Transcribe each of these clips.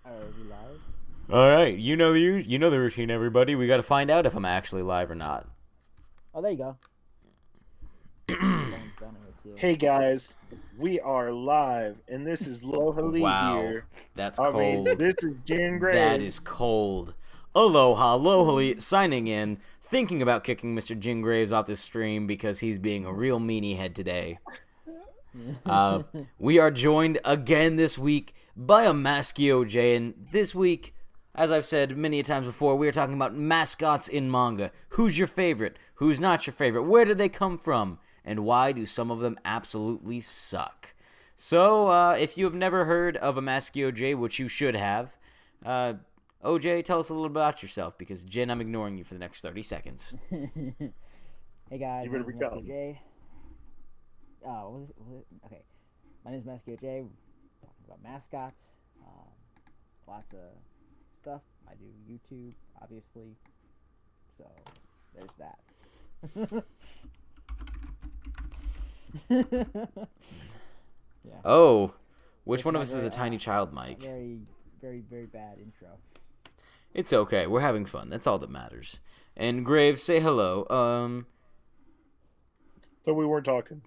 Are we live? All right, you know the routine, everybody. We got to find out if I'm actually live or not. Oh, there you go. My phone's done it too. Hey guys, we are live, and this is Lohali Wow, here. that's I mean, cold. this is Jen That is Graves. cold. Aloha, lohali, signing in, thinking about kicking Mr. Jim Graves off the stream because he's being a real meanie head today. Uh, we are joined again this week by aMeskeOHJ, and this week, as I've said many times before, we are talking about mascots in manga. Who's your favorite? Who's not your favorite? Where did they come from? And why do some of them absolutely suck? So, if you have never heard of aMeskeOHJ, which you should have, OJ, tell us a little about yourself, because Jen, I'm ignoring you for the next 30 seconds. Hey guys, You my better name be is calm. MascoJ. Oh, okay. My name is MascoJ. Talking about mascots. Lots of stuff. I do YouTube, obviously. So there's that. Yeah. Oh, which It's one of my us is very, a tiny child mic? very, very, very bad intro. It's okay. We're having fun. That's all that matters. And Graves, say hello. So we weren't talking.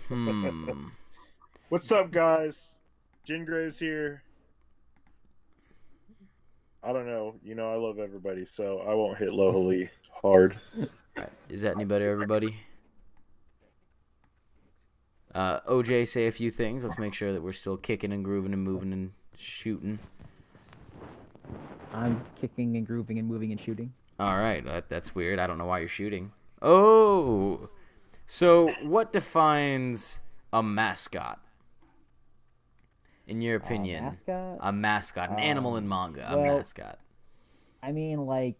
Hmm. What's up, guys? Jen Graves here. I don't know. I love everybody, so I won't hit Lohali hard. Is that any better, everybody? OJ, say a few things. Let's make sure that we're still kicking and grooving and moving and shooting. I'm kicking and grooving and moving and shooting. All right. That's weird. I don't know why you're shooting. Oh. So, what defines a mascot? In your opinion, Mascot? a mascot, an animal in manga, a Well, mascot. I mean, like,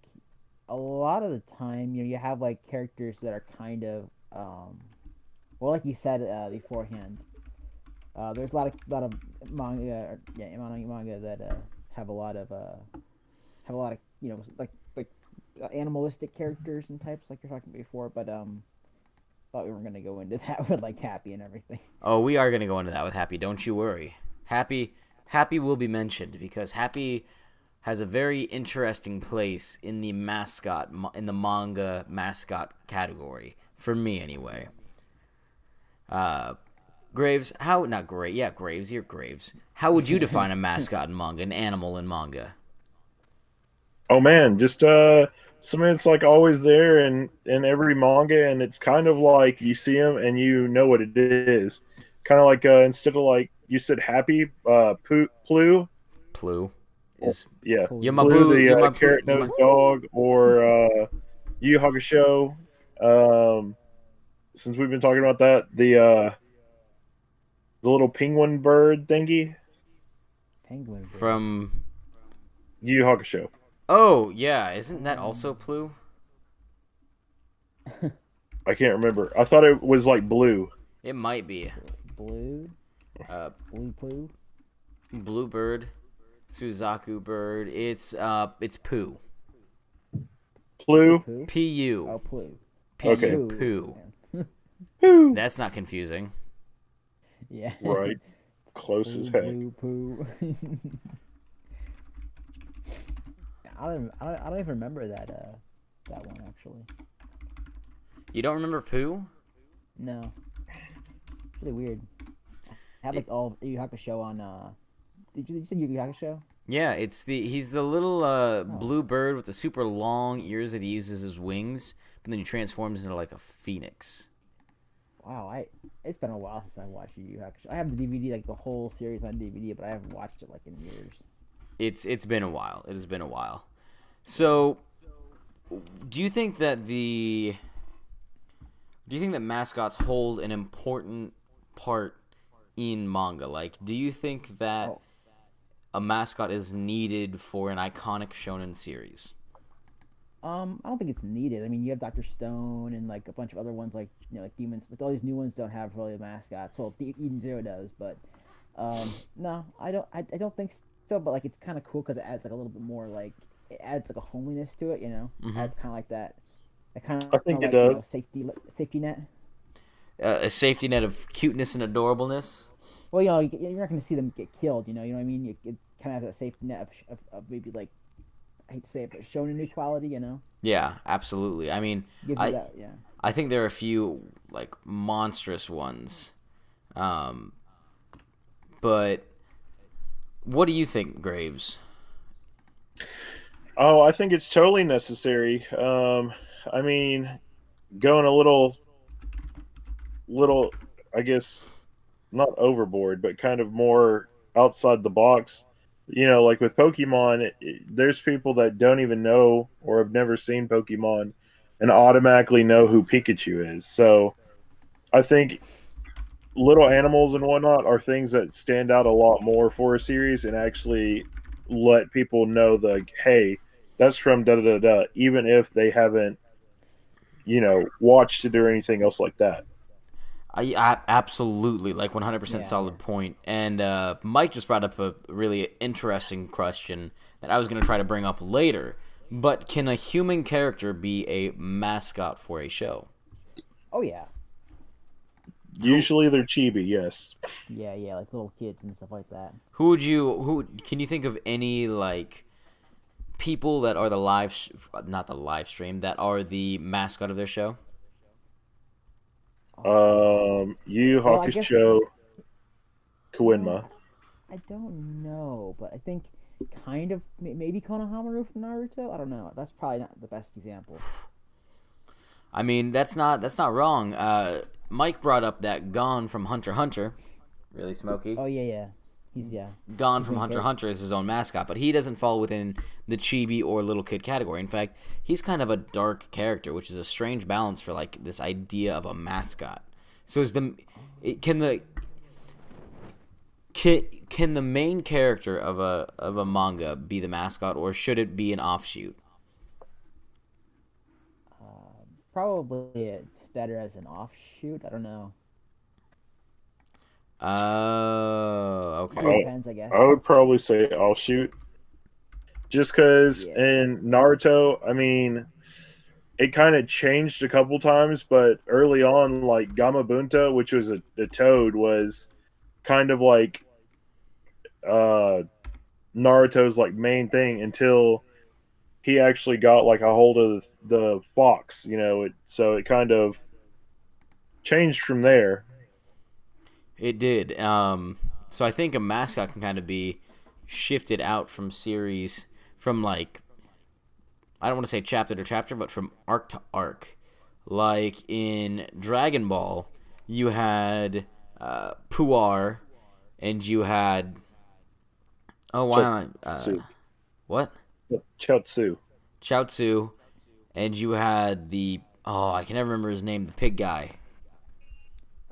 a lot of the time, you have like characters that are kind of, well, like you said beforehand. There's a lot of manga, manga that have a lot of like animalistic characters and types, like you're talking before. But thought we were gonna go into that with like Happy and everything. Oh, we are going to go into that with Happy. Don't you worry. Happy will be mentioned because Happy has a very interesting place in the manga mascot category for me anyway. Graves, how not great? Yeah, Graves, you're Graves. How would you define a mascot in manga, an animal in manga? Oh man, just something that's like always there in every manga, and it's kind of like you see them and you know what it is. Kind of like instead of like you said, happy, Plu, Plu is yeah, Blue, Blue. Yamabu, the Yamaplu, carrot nosed dog, or Yu Yu Hakusho. Um, since we've been talking about that, the little penguin bird thingy, Penguin bird. from. Yu Yu Hakusho. Oh yeah, isn't that also Plu? I can't remember. I thought it was like blue. It might be. Blue. Uh, Blue Blue. Bluebird, Suzaku bird. It's Poo. Is it Blue. Pooh? P-U. Oh, Pooh. Okay. Pooh. Poo. Woo. That's not confusing. Yeah. Right. Close as heck. Blue Pooh. I don't even remember that one actually. You don't remember Pooh? No, it's really weird. I have like all Yu Yu Hakusho on. Did you say Yu Yu Hakusho? Yeah, he's the little Oh, blue bird with the super long ears that he uses as wings, but then he transforms into like a phoenix. wow. It's been a while since I watched Yu Yu Hakusho. I have the DVD, like the whole series on DVD, but I haven't watched it like in years. It's been a while. It has been a while. So, do you think that mascots hold an important part in manga? Like, do you think that Oh, a mascot is needed for an iconic shonen series? I don't think it's needed. I mean, you have Doctor Stone and like a bunch of other ones, like like Demons. Like all these new ones don't have really mascots. Well, Eden Zero does, but no, I don't think so. But like, it's kind of cool because it adds like a little bit more like it adds like a homeliness to it. Mm-hmm. Adds kind of like that. That kind I of think it like does. safety net. A safety net of cuteness and adorableness. Well, you're not going to see them get killed. You know what I mean. It kind of has a safe net of maybe like I hate to say it, but shonen equality. Yeah, absolutely. I mean, Gives you that. Yeah. I think there are a few like monstrous ones, but what do you think, Graves? Oh, I think it's totally necessary. I mean, going a little, I guess, not overboard, but kind of more outside the box. Like with Pokemon, there's people that don't even know or have never seen Pokemon and automatically know who Pikachu is. So I think little animals and whatnot are things that stand out a lot more for a series and actually let people know hey, that's from da da da da, even if they haven't, watched it or anything else like that. I absolutely like 100% Yeah. solid point. And Mike just brought up a really interesting question that I was going to try to bring up later. But can a human character be a mascot for a show? Oh yeah. Usually they're chibi, yes. Yeah, yeah, like little kids and stuff like that. Who can you think of any like people that are not the live stream, that are the mascot of their show? Yu Well, I guess Hakusho well, Kawinma. I don't know, but I think kind of maybe Konohamaru from Naruto. I don't know. That's probably not the best example. I mean, that's not wrong. Mike brought up that Gon from Hunter x Hunter, really smoky. Oh yeah. He's Gon from main Hunter x character. Hunter is his own mascot, but he doesn't fall within the chibi or little kid category. In fact, he's kind of a dark character, which is a strange balance for like this idea of a mascot. So can the main character of a manga be the mascot, or should it be an offshoot? Probably it's better as an offshoot. I don't know. Oh, It okay. depends, I guess. I would probably say offshoot. Just because Yeah. in Naruto, I mean, it kind of changed a couple times, but early on, like Gamabunta, which was a toad, was kind of like uh, Naruto's like main thing until he actually got like a hold of the fox. So it kind of changed from there. It did. So I think a mascot can kind of be shifted out from series, from like, I don't want to say chapter to chapter, but from arc to arc. Like in Dragon Ball, you had Puar, and you had why not Chaozu. what Chaozu. Chaozu, and you had I can never remember his name, the pig guy.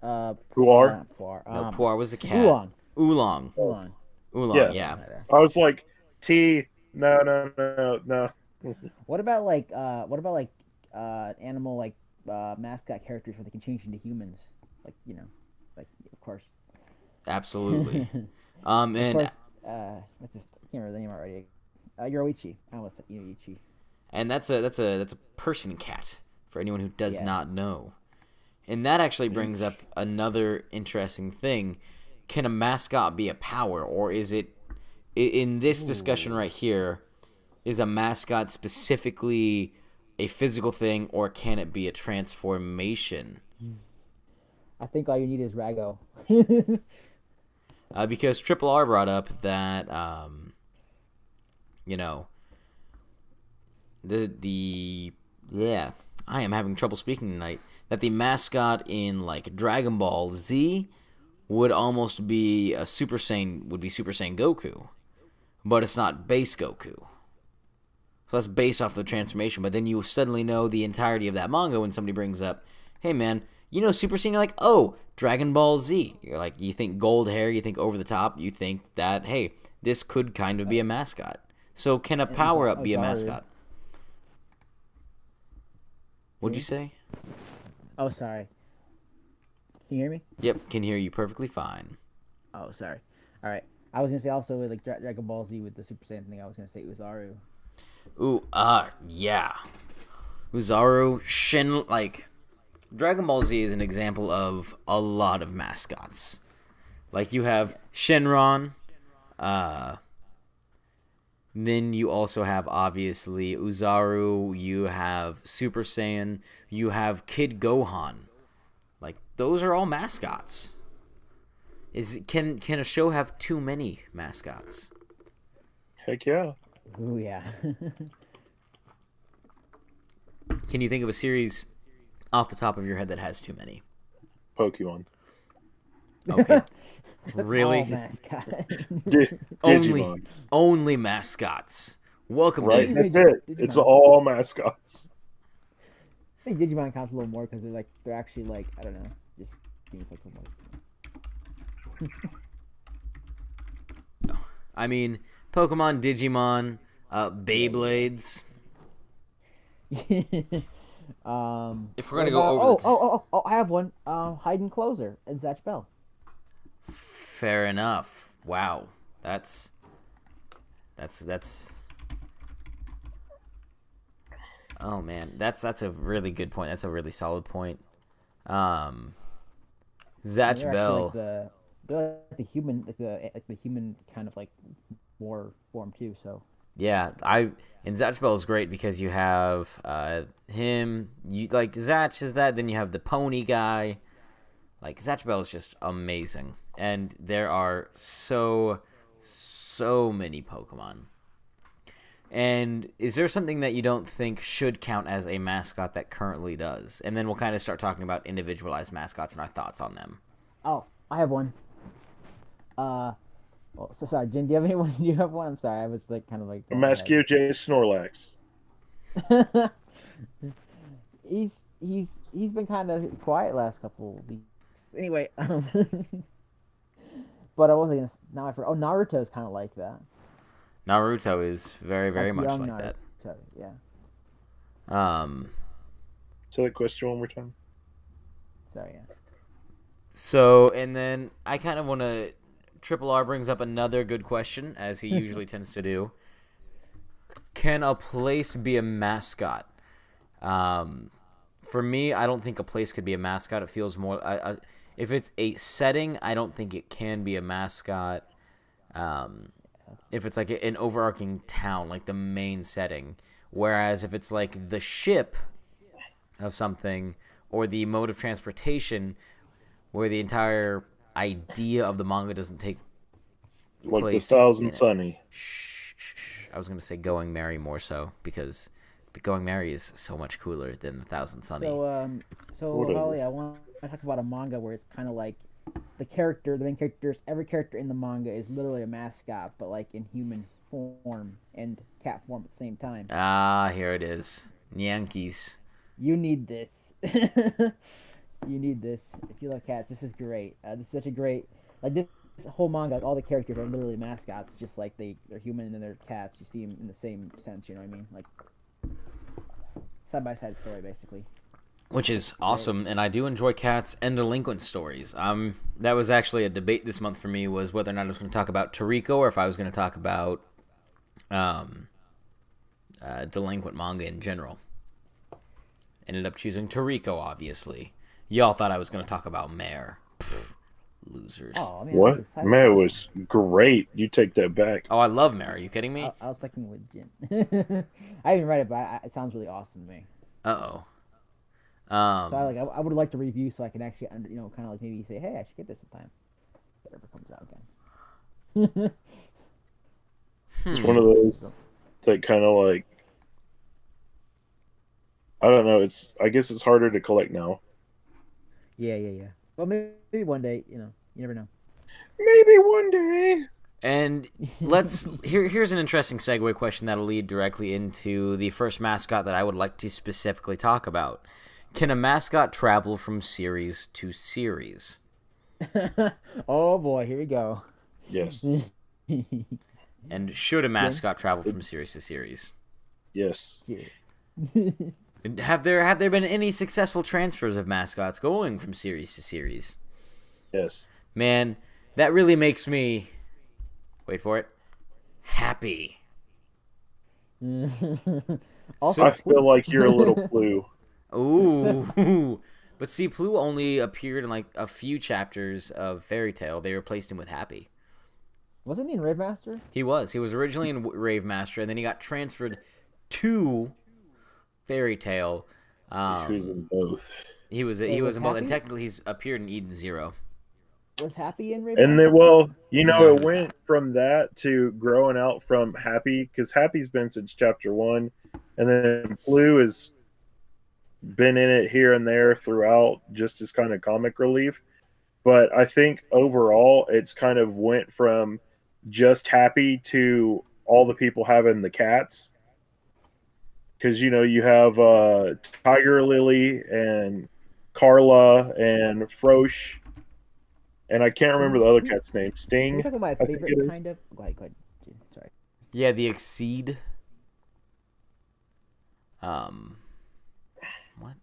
Who are? Puar. No, Puar was the cat. Oolong. Oolong. Oolong. Oolong. Yeah. Yeah. I was like, T. No. What about animal mascot characters where they can change into humans? Like like of course. Absolutely. Of And course. What's this? I can't remember the name already. Yoruichi. I almost said Yoruichi. and that's a person cat for anyone who does Yeah. not know. And that actually brings up another interesting thing. Can a mascot be a power, or is it in this discussion right here, is a mascot specifically a physical thing, or can it be a transformation? I think all you need is Rago. Because Triple R brought up that I am having trouble speaking tonight. That the mascot in like Dragon Ball Z would almost be Super Saiyan Goku, but it's not base Goku. So that's based off the transformation. But then you suddenly know the entirety of that manga when somebody brings up, "Hey man, Super Saiyan?" You're like, "Oh, Dragon Ball Z." You're like, you think gold hair, you think over the top, you think that, hey, this could kind of be a mascot. So can a power up be a mascot? What'd you say? Oh, sorry. Can you hear me? Yep, can hear you perfectly fine. Oh, sorry. All right. I was gonna say also with like Dragon Ball Z with the Super Saiyan thing. I was gonna say Uzaru. Ooh, yeah. Uzaru, Shin, like, Dragon Ball Z is an example of a lot of mascots. Like you have Shenron. Then you also have obviously Uzaru. You have Super Saiyan. You have Kid Gohan. Like those are all mascots. Can a show have too many mascots? Heck yeah. Ooh, yeah. Can you think of a series off the top of your head that has too many? Pokemon. Okay. All Really? mascot. Digimon. Only mascots. Welcome Right? to That's it. Digimon. It's all mascots. I think Digimon counts a little more because they're actually like, I don't know, just seems like something. I mean, Pokemon, Digimon, Beyblades. If we're gonna go over I have one. Hide and Closer and Zatch Bell. Fair enough. Wow. That's Oh man, that's a really good point. That's a really solid point. Zatch They're Bell. actually they're like the human, like the human kind of like more form too. So Yeah, and Zatch Bell is great because you have him. You like Zatch is that. Then you have the pony guy. Like Zatch Bell is just amazing, and there are so many Pokemon. And is there something that you don't think should count as a mascot that currently does? And then we'll kind of start talking about individualized mascots and our thoughts on them. oh, I have one. Well, so sorry, Jen. Do you have anyone? Do you have one? I'm sorry, I was like kind of like. aMeskeOHJ Snorlax. He's been kind of quiet last couple of weeks. Anyway, but I wasn't gonna. Now I forgot. Oh, Naruto's kind of like that. Naruto is very much young like that. Naruto, yeah. Say that question one more time. Sorry, yeah. So, and then I kind of want to. Triple R brings up another good question, as he usually tends to do. Can a place be a mascot? For me, I don't think a place could be a mascot. It feels more. If it's a setting, I don't think it can be a mascot. If it's like an overarching town, like the main setting. Whereas if it's like the ship of something or the mode of transportation where the entire idea of the manga doesn't take Like place the Thousand Sunny. I was going to say Going Merry more so because the Going Merry is so much cooler than the Thousand Sunny. So Holly, I want to talk about a manga where it's kind of like the main characters, every character in the manga is literally a mascot, but like in human form and cat form at the same time. Ah, here it is. Yankees. You need this. You need this. If you like cats, this is great. This is such a great, like this whole manga, like all the characters are literally mascots, just like they're human and they're cats. You see them in the same sense, you know what I mean? Like side by side story, basically. Which is awesome, and I do enjoy cats and delinquent stories. That was actually a debate this month for me, was whether or not I was going to talk about Toriko or if I was going to talk about delinquent manga in general. Ended up choosing Toriko, obviously. Y'all thought I was going to talk about Mare. Pfft, losers. Oh, man, What? Mare was great. You take that back. Oh, I love Mare. Are you kidding me? I was thinking with Jin. I haven't read it, but it sounds really awesome to me. Uh-oh. So I would like to review so I can actually, kind of like maybe say, hey, I should get this sometime. If it ever comes out again. It's one of those that kind of like, I don't know. I guess it's harder to collect now. Yeah. Well, maybe one day, you never know. Maybe one day. And here's an interesting segue question that'll lead directly into the first mascot that I would like to specifically talk about. Can a mascot travel from series to series? Oh boy, here we go. Yes. And should a mascot travel from series to series? Yes. Have there been any successful transfers of mascots going from series to series? Yes. Man, that really makes me, wait for it, happy. Also, I feel like you're a little clue. Ooh, But see, Plu only appeared in like a few chapters of Fairy Tail. They replaced him with Happy. Wasn't he in Rave Master? He was. He was originally in Rave Master, and then he got transferred to Fairy Tail. He was in both. He was Wait, was in both, and Happy? technically he's appeared in Eden Zero. Was Happy in Rave And Master? then, well, you know, No, he it was went not. from that to growing out from Happy, because Happy's been since chapter 1, and then Blue has been in it here and there throughout, just as kind of comic relief. But I think overall, it's kind of went from just Happy to all the people having the cats. Because, you know, you have Tiger Lily and Carla and Frosh, and I can't remember the other cat's name. Are Sting, you talking about I my think favorite it is. kind of? Go ahead. Sorry. Yeah, the Exceed. What?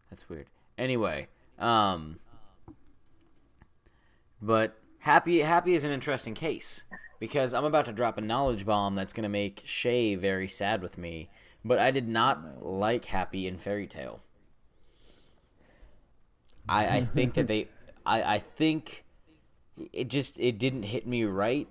That's weird. Anyway, but Happy is an interesting case because I'm about to drop a knowledge bomb that's gonna make Shay very sad with me. But I did not like Happy in Fairy Tail. I think that I think it didn't hit me right.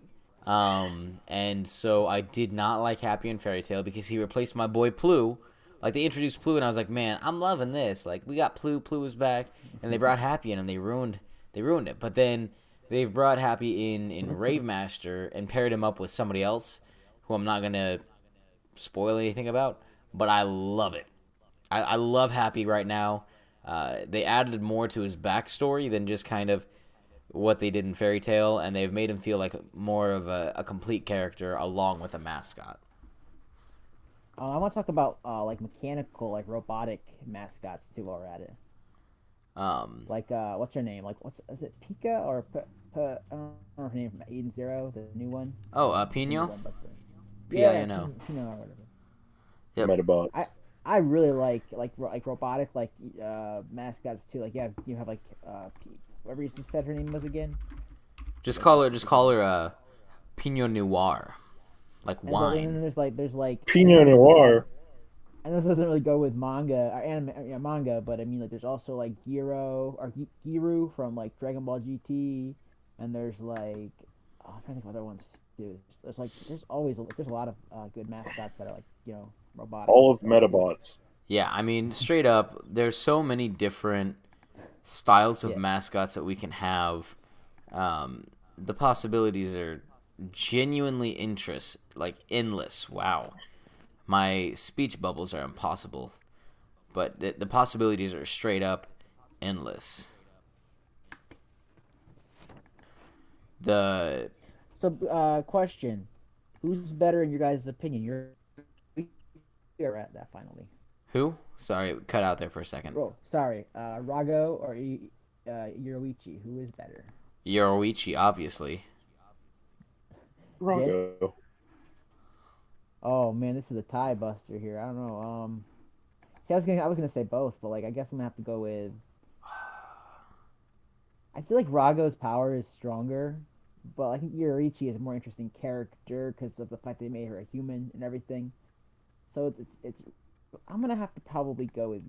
And so I did not like Happy in Fairy Tail because he replaced my boy Plu. Like, they introduced Plu, and I was like, man, I'm loving this. Like, we got Plu is back, and they brought Happy in, and they ruined it. But then they've brought Happy in Rave Master and paired him up with somebody else who I'm not gonna spoil anything about, but I love it. I love Happy right now. They added more to his backstory than just kind of what they did in Fairy Tail, and they've made him feel like more of a complete character along with a mascot. I want to talk about like mechanical, like robotic mascots too while we're at it. Like what's her name? Like is it Pika or I don't know her name from Eden Zero, the new one. Pino? Yeah, P-I-N-O. Pino or whatever. Yep. Metabots. I really like robotic mascots too. Like you have like whatever you said her name was again. Just call her Pinot Noir. Like And wine. then there's like Pinot Noir. I know this doesn't really go with manga or anime, manga, but I mean like there's also like Giru from like Dragon Ball GT, and there's like I'm trying to think of other ones too. There's always there's a lot of good mascots that are like robotic. All of Metabots. Yeah, I mean, straight up, there's so many different styles of mascots that we can have. The possibilities are genuinely endless. Wow. My speech bubbles are impossible. But the possibilities are straight up endless. Question: who's better in your guys' opinion? You're at that finally. Who? Sorry, cut out there for a second. Oh, sorry. Rago or Yoruichi? Who is better? Yoruichi, obviously. Rago. Oh man, this is a tie buster here. I don't know. See, I was gonna say both, but like I guess I'm gonna have to go with. I feel like Rago's power is stronger, but I think Yoruichi is a more interesting character because of the fact they made her a human and everything. So it's I'm gonna have to probably go with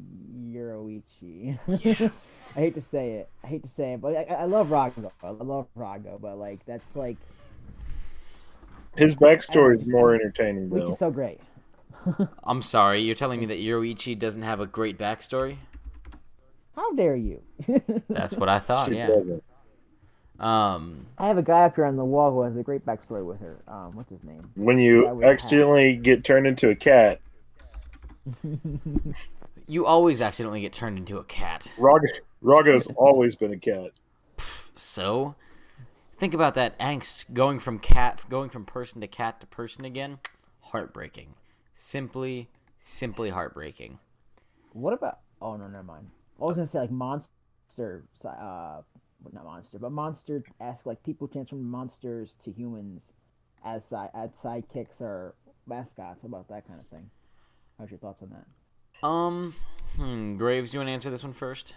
Yoruichi. Yes. I hate to say it, but I love Rago. I love Rago, but like that's like His backstory is more entertaining, which though. is so great. I'm sorry, you're telling me that Yoruichi doesn't have a great backstory? How dare you? That's what I thought, She yeah. doesn't. I have a guy up here on the wall who has a great backstory with her. What's his name? When you accidentally get turned into a cat, You always accidentally get turned into a cat. Rago's always been a cat. So, think about that angst going from person to cat to person again. Heartbreaking. Simply heartbreaking. What about? Oh no, never mind. I was gonna say like monster, not monster, but monster-esque, like people transform monsters to humans as sidekicks or mascots. How about that kind of thing? How's your thoughts on that? Graves, do you want to answer this one first?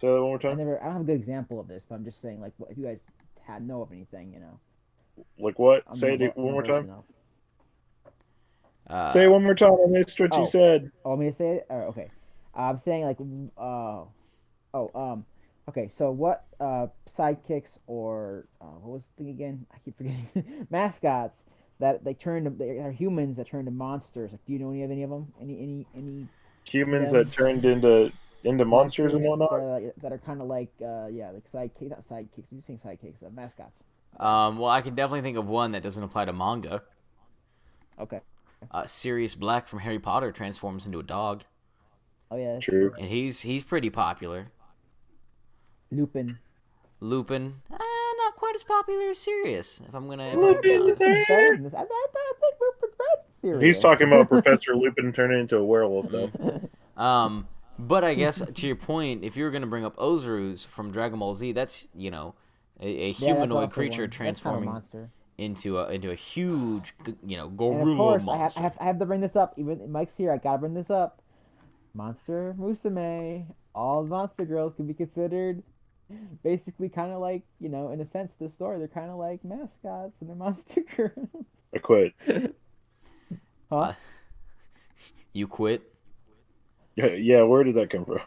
Say that one more I time. don't have a good example of this, but I'm just saying like if you guys know of anything, Like what? I'm Say not it one more versed time. enough. Say it one more time. I missed what you said. Oh, want me to say it? Okay. I'm saying like okay. So what sidekicks or what was the thing again? I keep forgetting. Mascots that they are humans that turn to monsters. Like, do you know any of them? Any Humans them that turned into monsters and monsters whatnot. that are kind of like yeah, like sidekick, not sidekicks. I'm just saying sidekicks, mascots. Well, I can definitely think of one that doesn't apply to manga. Okay. Sirius Black from Harry Potter transforms into a dog, Oh yeah, that's True. true. and he's pretty popular. Lupin. Lupin, not quite as popular as Sirius. If I'm gonna be Lupin's honest. He's better there. than this. I think Lupin's better than He's serious. talking about Professor Lupin turning into a werewolf, though. But I guess to your point, if you were gonna bring up Ozurus from Dragon Ball Z, that's a Yeah, that's humanoid also creature one. That's kind of a transforming monster. into a huge And of gorilla course, monster. I have to bring this up. Even Mike's here, I gotta bring this up. Monster Musume. All monster girls can be considered basically kind of like, in a sense, this story, they're kind of like mascots and they're monster girls. I quit. Huh? You quit. Yeah, where did that come from?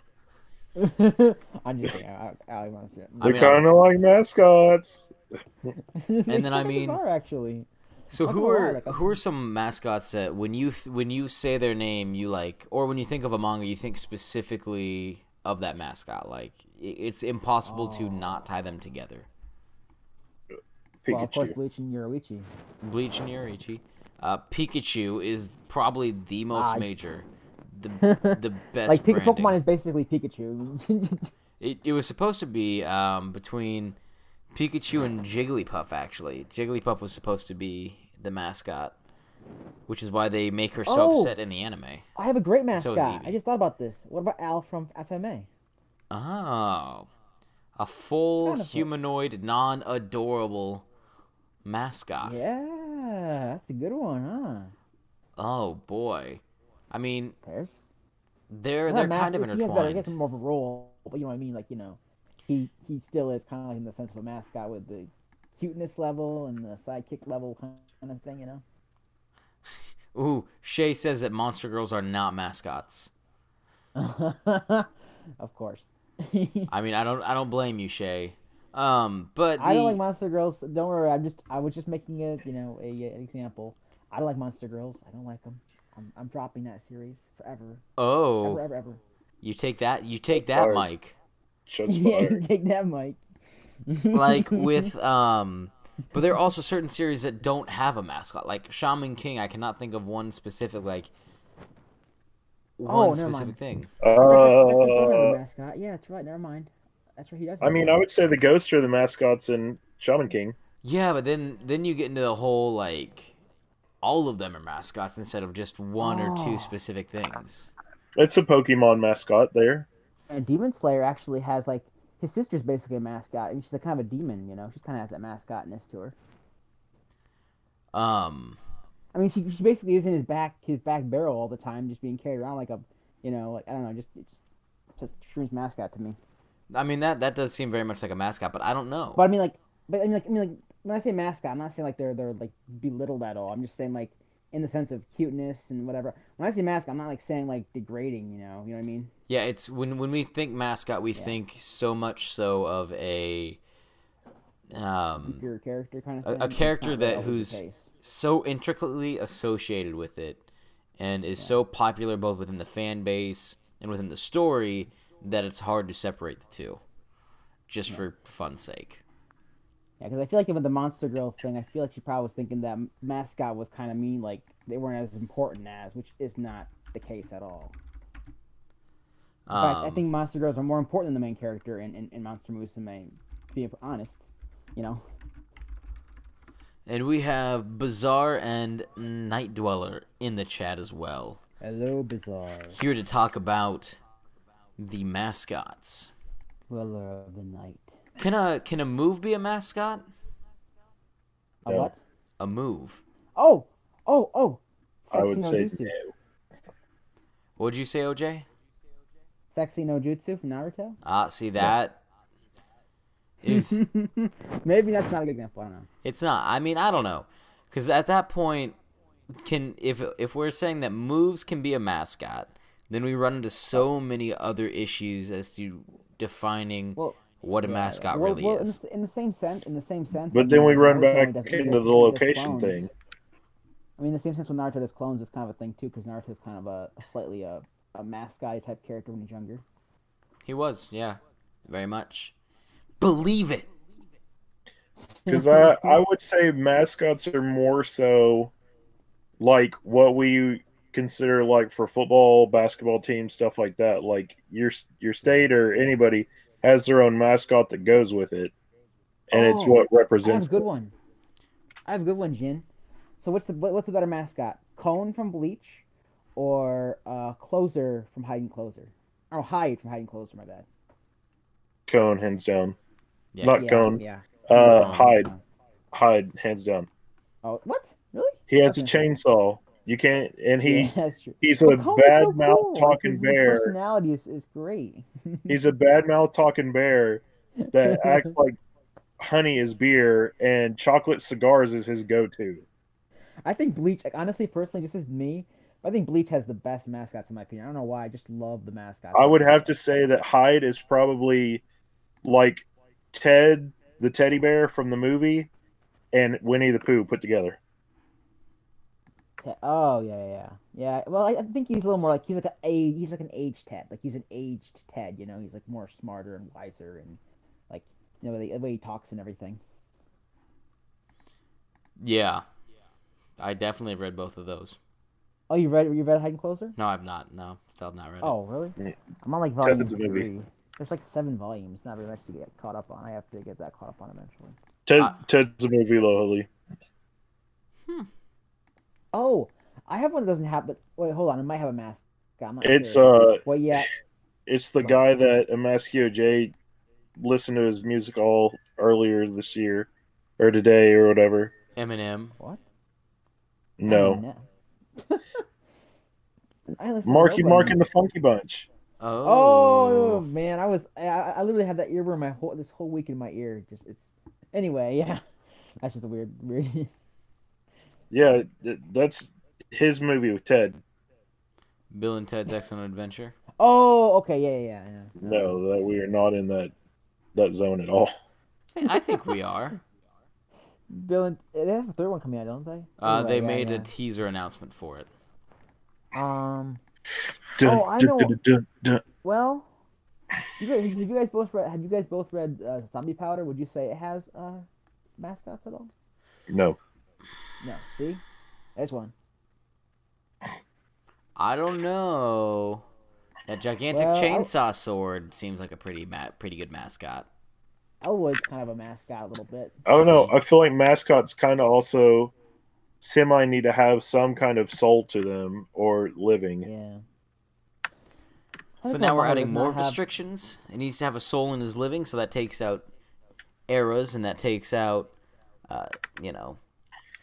I'm just kidding. I like monster. They're mean, kind of like mascots. And then, I mean- are actually. So Not who gonna lie, are like, who are some mascots that when you say their name you like, or when you think of a manga you think specifically of that mascot? Like it's impossible to not tie them together. Well, of course, Pikachu. Bleach and Yoruichi. Bleach and Yoriichi. Pikachu is probably the most major, the best. Like branding. Pokemon is basically Pikachu. It was supposed to be between Pikachu and Jigglypuff, actually. Jigglypuff was supposed to be the mascot, which is why they make her so upset in the anime. I have a great So is mascot. Eevee. I just thought about this. What about Al from FMA? Oh. A full Kind of humanoid, non-adorable mascot. Yeah, that's a good one, huh? Oh, boy. I mean, Paris? they're Not kind of mascot, he has better. He intertwined. has more of a role, but you know what I mean. Like he still is kind of like in the sense of a mascot with the cuteness level and the sidekick level kind of thing. Ooh, Shay says that monster girls are not mascots. Of course. I mean, I don't blame you, Shay. But I don't like monster girls. Don't worry. I was just making a an example. I don't like monster girls. I don't like them. I'm dropping that series forever. oh, Ever. you take that, Sorry. Mike. Shots Yeah, fired. take that, Mike. Like with but there are also certain series that don't have a mascot. Like Shaman King, I cannot think of one specific never specific mind. thing. Dr. Stone has a mascot. Yeah, that's right. Never mind. That's right. He does. I mean, I would say the ghosts are the mascots in Shaman King. Yeah, but then you get into the whole like all of them are mascots instead of just one or two specific things. It's a Pokemon mascot there. And Demon Slayer actually has like his sister's basically a mascot. And she's kind of a demon. She kind of has that mascotness to her. I mean, she basically is in his back barrel all the time, just being carried around like a, like I don't know, it's just screams mascot to me. I mean that does seem very much like a mascot, but I don't know. But I mean, like, when I say mascot, I'm not saying like they're like belittled at all. I'm just saying like in the sense of cuteness and whatever. When I say mascot, I'm not like saying like degrading. You know what I mean? Yeah, it's when we think mascot, we think so much so of a Your character kind of thing. a It's character not really that always the who's case. so intricately associated with it and is so popular both within the fan base and within the story that it's hard to separate the two just for fun's sake. Yeah, because I feel like with the Monster Girl thing, I feel like she probably was thinking that mascot was kind of mean, like they weren't as important as, which is not the case at all. In fact, I think Monster Girls are more important than the main character in Monster Musume, being honest, And we have Bizarre and Night Dweller in the chat as well. Hello, Bizarre. Here to talk about the mascots. Dweller of the Night. Can a move be a mascot? A No. what? A move. Oh! I would Sexy no say Jutsu. no. What'd you say, OJ? Sexy no Jutsu from Naruto? See that is Maybe that's not a good example, I don't know. it's not. I mean, I don't know. Cuz at that point if we're saying that moves can be a mascot, then we run into so many other issues as to defining Well, what a yeah. mascot Well, really well, is. in the same sense, I But then mean, we like run Naruto back only into the does location clones. thing. I mean, in the same sense, when Naruto does clones, it's kind of a thing too, because Naruto's kind of a slightly a mascot type character when he's younger. He was, yeah, very much. Believe it. Because I would say mascots are more so like what we consider like for football, basketball teams, stuff like that. Like your state or anybody has their own mascot that goes with it, and it's Oh, what I have a represents good them. one. Jin. So what's the better mascot? Cone from Bleach, or Closer from Hide and Closer? Oh, Hyde from Hide and Closer. My bad. Cone, hands down. Yeah, Not Yeah, Cone. yeah. Hands down, Cone. hands Hyde. down. Hyde, hands down. Oh, what? Really? He has a Okay. chainsaw. You can't, and Yeah, that's true. he's But a Cone is so bad mouth cool. Like talking his bear. personality is great. He's a bad mouth talking bear that acts like honey is beer and chocolate cigars is his go-to. I think Bleach, like honestly, personally, just as me, I think Bleach has the best mascots in my opinion. I don't know why. I just love the mascots I that would Bleach have has. to say that Hyde is probably like Ted the teddy bear from the movie and Winnie the Pooh put together. Oh yeah, yeah, yeah. Yeah, well, I think he's a little more like he's like an aged Ted. Like he's an aged Ted. You know, he's like more smarter and wiser and like the way he talks and everything. Yeah, I definitely have read both of those. Oh, you read Hiding Closer? No, I've not. No, still have not read it. Oh, really? Yeah. I'm on like Ted's volume a movie. 3. There's like 7 volumes. Not very much to get caught up on. I have to get that caught up on eventually. Ted's a movie, Lowly. Hmm. Oh, I have one that doesn't have. But wait, hold on. It might have a mask. I'm not It's sure. Well, yeah. it's the Go ahead. guy that aMeskeOHJ listened to his music all earlier this year or today or whatever. Eminem. What? No. Eminem. I listen to Marky Mark nobody. and the Funky Bunch. Oh Oh. man, I literally had that earworm this whole week in my ear. Just it's anyway, yeah. That's just a weird. Yeah, that's his movie with Ted. Bill and Ted's Excellent Adventure. Oh, okay, yeah. No, that we are not in that zone at all. I think we are. Bill and they have a third one coming out, don't they? They Anyway, made a yeah. teaser announcement for it. Dun, Oh, I dun, know. dun, dun, dun. Well, have you guys both read Zombie Powder? Would you say it has mascots at all? No. No. See, there's one. I don't know. That gigantic Well, chainsaw sword seems like a pretty good mascot. Elwood's kind of a mascot a little bit. I don't know. See. I feel like mascots kind of also semi need to have some kind of soul to them or living. Yeah. So now we're adding more restrictions. It needs to have a soul in his living, so that takes out eras and that takes out,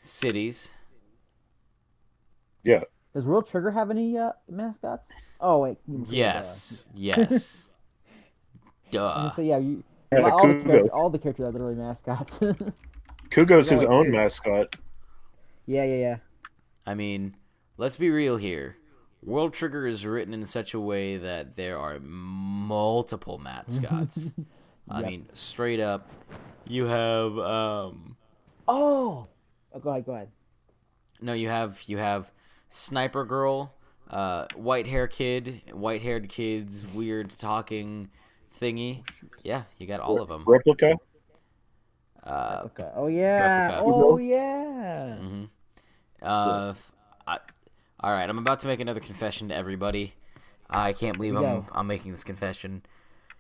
cities. Yeah. Does World Trigger have any mascots? Oh wait. Yes. Duh. So yeah, Yeah, Kugo. all the characters are literally mascots. Kugo's his like own ears. mascot. Yeah. I mean, let's be real here. World Trigger is written in such a way that there are multiple mascots. I mean, straight up, you have Oh, go ahead. No, you have Sniper Girl, white-haired kids, weird talking thingy. Yeah, you got all of them. Replica. Okay. Oh yeah. Replica. Oh yeah. Mm-hmm. All right, I'm about to make another confession to everybody. I can't believe I'm making this confession.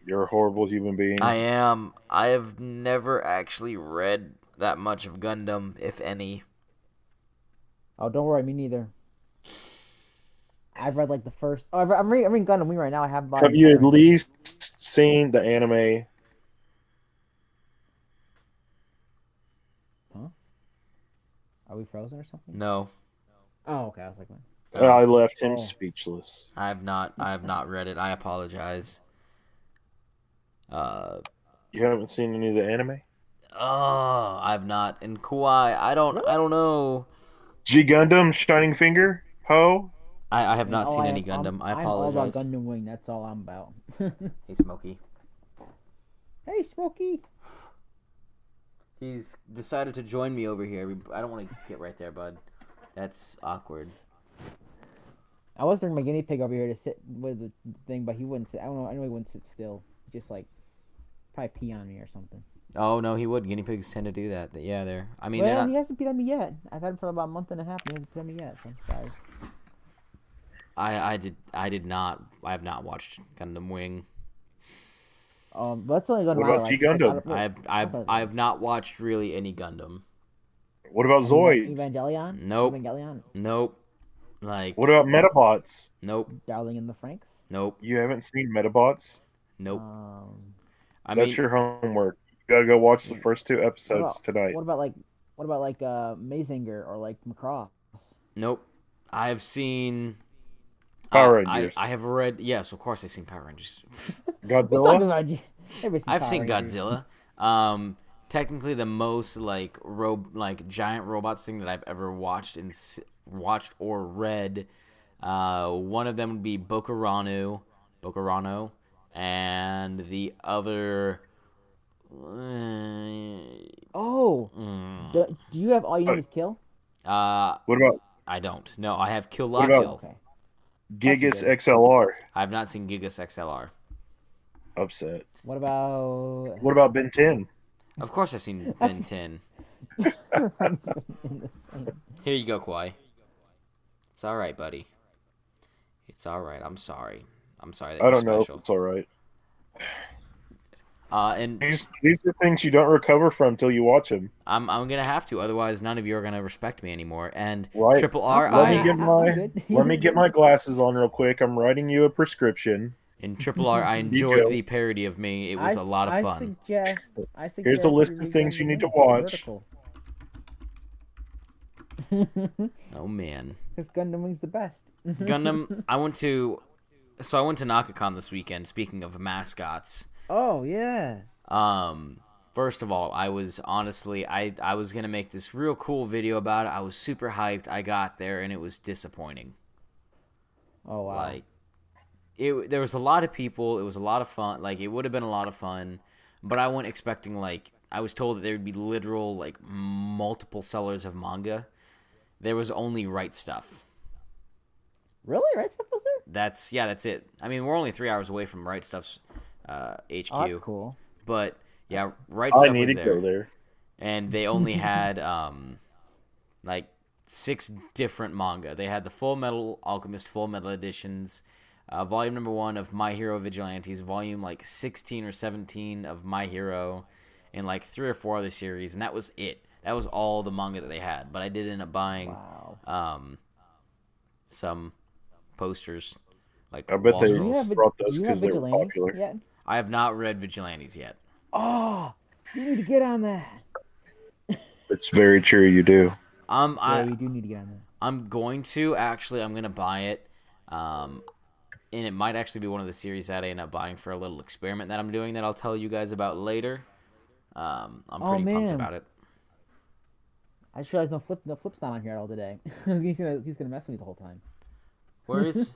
You're a horrible human being. I am. I have never actually read that much of Gundam, if any. Oh, don't worry, me neither. I've read like the first. Oh, I'm reading Gundam Wing right now. I have. Have you at least seen the anime? Huh? Are we frozen or something? No, Oh, okay. I was like, I left him Oh. speechless. I have not read it. I apologize. You haven't seen any of the anime? Oh, I've not. And Kawaii, I don't know. G Gundam, Shining Finger, Ho. I have And not seen any Gundam. I I'm all about apologize. Gundam Wing. That's all I'm about. Hey, Smokey. Hey, Smokey. He's decided to join me over here. I don't want to get right there, bud. That's awkward. I was bringing my guinea pig over here to sit with the thing, but he wouldn't sit. I don't know. I know he wouldn't sit still. Just like probably pee on me or something. Oh no, he would. Guinea pigs tend to do that. Yeah, they're. I mean, Well, they're not. he hasn't peed on me yet. I've had him for about a month and a half, and he hasn't peed on me yet. So I'm surprised. I did not. I have not watched Gundam Wing. That's only Gundam What I about like. G Gundam? I have not watched really any Gundam. What about Zoids? Evangelion? Nope. Evangelion? Nope. Like. What about Metabots? Nope. Darling in the Franks? Nope. You haven't seen Metabots? Nope. I That's mean, your homework. You gotta go watch the first 2 episodes tonight. What about Mazinger or like Macross? nope. I've seen. Power Rangers. I have read. Yes, of course, I've seen Power Rangers. Godzilla? I've seen Godzilla. Technically, the most like giant robots thing that I've ever watched or read. One of them would be Bokurano, and the other. Do you have All You Need Is Kill? What about I don't. No, I have Kill La What about- Kill. Okay. Gigas XLR? I have not seen Gigas XLR. Upset. What about? What about Ben 10? Of course, I've seen Ben 10. Here you go, Kwai. It's all right, buddy. It's all right. I'm sorry. I'm sorry. That I you're don't know if special. it's all right. And These are things you don't recover from until you watch them. I'm gonna have to, otherwise none of you are gonna respect me anymore. And Right. Triple R, Let me get my glasses on real quick. I'm writing you a prescription. in Triple R, I enjoyed the parody of me. It was a lot of fun. I suggest Here's a list of things you need to watch. Oh man, Because Gundam Wing's the best. Gundam. I went to NakaCon this weekend. Speaking of mascots. Oh yeah. First of all, I was honestly, I was gonna make this real cool video about it. I was super hyped. I got there and it was disappointing. Oh wow. Like, there was a lot of people. It was a lot of fun. Like, it would have been a lot of fun, but I went expecting like I was told that there would be literal like multiple sellers of manga. There was only Right Stuff. Really? Right Stuff was there? That's it. I mean, we're only 3 hours away from Right Stuff's HQ. Oh, that's cool. But yeah, Right Stuff I need was to there. go there. And they only had like 6 different manga. They had the Full Metal Alchemist Full Metal editions, volume number 1 of My Hero Vigilantes, volume like 16 or 17 of My Hero, and like 3 or 4 other series, and that was it. That was all the manga that they had. But I did end up buying some posters, like I bet wall they scrolls. brought those because they were popular. Yet? I have not read Vigilantes yet. Oh, you need to get on that. It's very true, you do. Yeah, you do need to get on that. I'm going to actually. I'm gonna buy it, and it might actually be one of the series that I end up buying for a little experiment that I'm doing that I'll tell you guys about later. I'm pretty pumped about it. I just realized no Flip's not on here at all today. he's gonna mess with me the whole time. Where is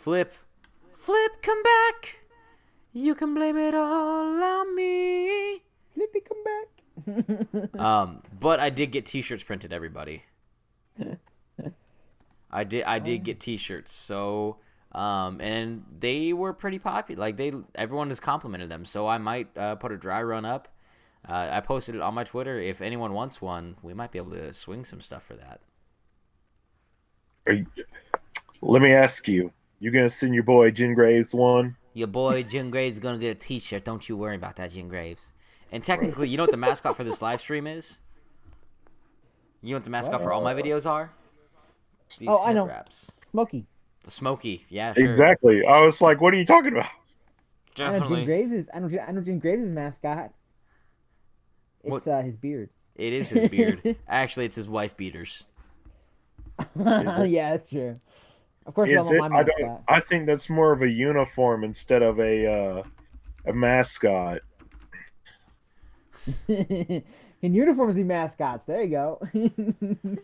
Flip? Flip, come back! You can blame it all on me. Flippy, come back. But I did get T-shirts printed, everybody. I did get T-shirts, so and they were pretty popular. Like everyone has complimented them, so I might put a dry run up. I posted it on my Twitter. If anyone wants one, we might be able to swing some stuff for that. Let me ask you. You gonna send your boy Jen Graves one? Your boy Jim Graves is gonna get a T-shirt. Don't you worry about that, Jim Graves. And technically, you know what the mascot for this live stream is? You know what the mascot for all my videos are? These I know. wraps. Smokey. The Smokey, yeah, sure. Exactly. I was like, what are you talking about? Definitely. I know Jim Graves' mascot. It's his beard. It is his beard. Actually, it's his wife beaters. Yeah, that's true. Of course, Is I it? want my mascot. I think that's more of a uniform instead of a mascot. In uniforms, be mascots. There you go.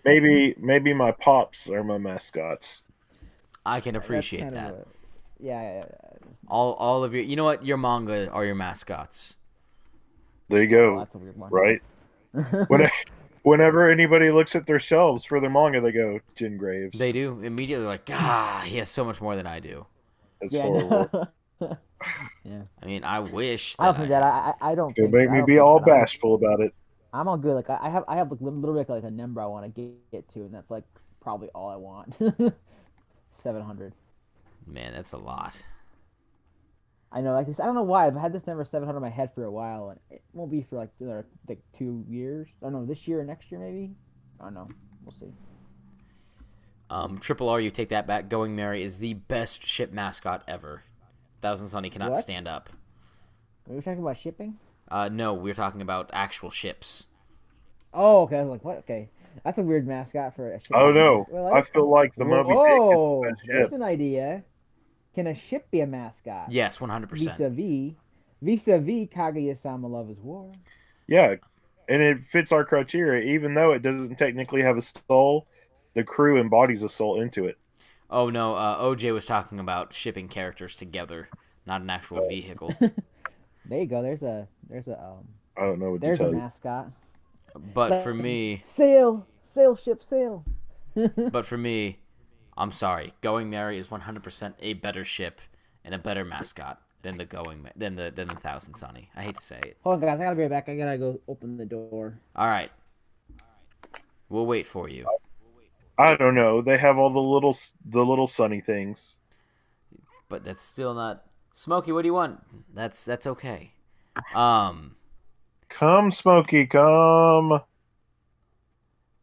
Maybe my pops are my mascots. I can That's appreciate kind that. of yeah. All of your, you know what? Your manga are your mascots. There you Oh, go. that's a weird one. Right. When, whenever anybody looks at their shelves for their manga, they go Jin They Graves. do immediately like, he has so much more than I do. It's Yeah, horrible. no. Yeah. I mean, I wish I don't that think I that had. I don't It'll think make that I me don't be think all that bashful about it. I'm all good. Like I have like literally like a number I want to get to, and that's like probably all I want. 700. Man, that's a lot. I know, like this. I don't know why I've had this number 700 in my head for a while, and it won't be for like another like 2 years. I don't know, this year or next year maybe. I don't know. We'll see. Triple R, you take that back. Going Mary is the best ship mascot ever. Thousand Sunny cannot What? stand up. Are we talking about shipping? No, we're talking about actual ships. Oh, okay. I was like, what? Okay, that's a weird mascot for a Oh shipping no, mascot. Well, I feel like the Moby Dick is the whoa, best there's ship. an idea. Can a ship be a mascot? Yes, 100%. Vis-a-vis Kaguya-sama Love is War. Yeah, and it fits our criteria, even though it doesn't technically have a soul. The crew embodies a soul into it. Oh no, OJ was talking about shipping characters together, not an actual vehicle. There you go. I don't know what to There's a tell you. mascot. But Like, for me, sail ship, sail. I'm sorry. Going Mary is 100% a better ship and a better mascot than the Thousand Sunny. I hate to say it. Hold on, guys. I gotta be right back. I gotta go open the door. All right, we'll wait for you. I don't know. They have all the little sunny things. But that's still not Smokey. What do you want? That's okay. Um, Come, Smokey, come.